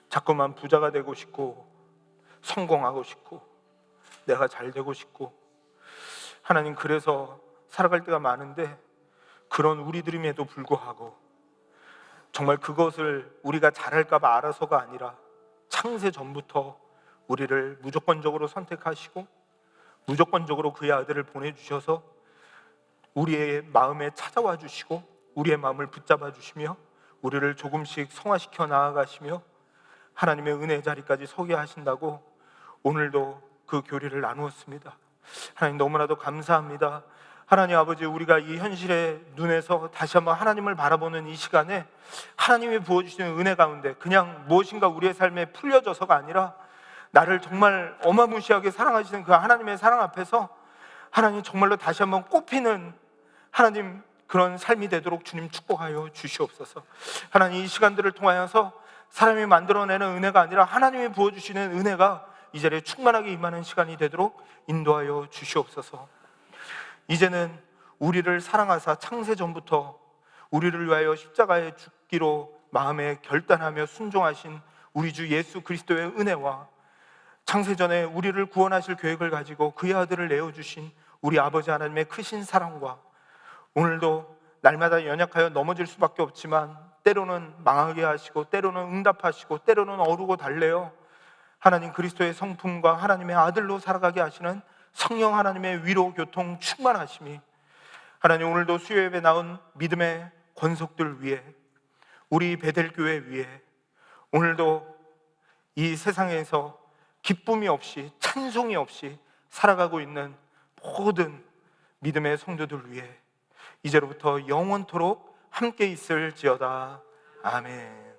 자꾸만 부자가 되고 싶고 성공하고 싶고 내가 잘 되고 싶고 하나님 그래서 살아갈 때가 많은데 그런 우리들임에도 불구하고 정말 그것을 우리가 잘할까 봐 알아서가 아니라 창세 전부터 우리를 무조건적으로 선택하시고 무조건적으로 그의 아들을 보내주셔서 우리의 마음에 찾아와 주시고 우리의 마음을 붙잡아 주시며 우리를 조금씩 성화시켜 나아가시며 하나님의 은혜의 자리까지 서게 하신다고 오늘도 그 교리를 나누었습니다. 하나님 너무나도 감사합니다. 하나님 아버지 우리가 이 현실의 눈에서 다시 한번 하나님을 바라보는 이 시간에 하나님이 부어주시는 은혜 가운데 그냥 무엇인가 우리의 삶에 풀려져서가 아니라 나를 정말 어마무시하게 사랑하시는 그 하나님의 사랑 앞에서 하나님 정말로 다시 한번 꽃피는 하나님 그런 삶이 되도록 주님 축복하여 주시옵소서. 하나님 이 시간들을 통하여서 사람이 만들어내는 은혜가 아니라 하나님이 부어주시는 은혜가 이 자리에 충만하게 임하는 시간이 되도록 인도하여 주시옵소서. 이제는 우리를 사랑하사 창세 전부터 우리를 위하여 십자가에 죽기로 마음에 결단하며 순종하신 우리 주 예수 그리스도의 은혜와 창세전에 우리를 구원하실 계획을 가지고 그의 아들을 내어주신 우리 아버지 하나님의 크신 사랑과 오늘도 날마다 연약하여 넘어질 수밖에 없지만 때로는 망하게 하시고 때로는 응답하시고 때로는 어루고 달래어 하나님 그리스도의 성품과 하나님의 아들로 살아가게 하시는 성령 하나님의 위로 교통 충만하심이 하나님 오늘도 수요예배 나온 믿음의 권속들 위에 우리 베델교회 위에 오늘도 이 세상에서 기쁨이 없이 찬송이 없이 살아가고 있는 모든 믿음의 성도들 위해 이제로부터 영원토록 함께 있을지어다. 아멘.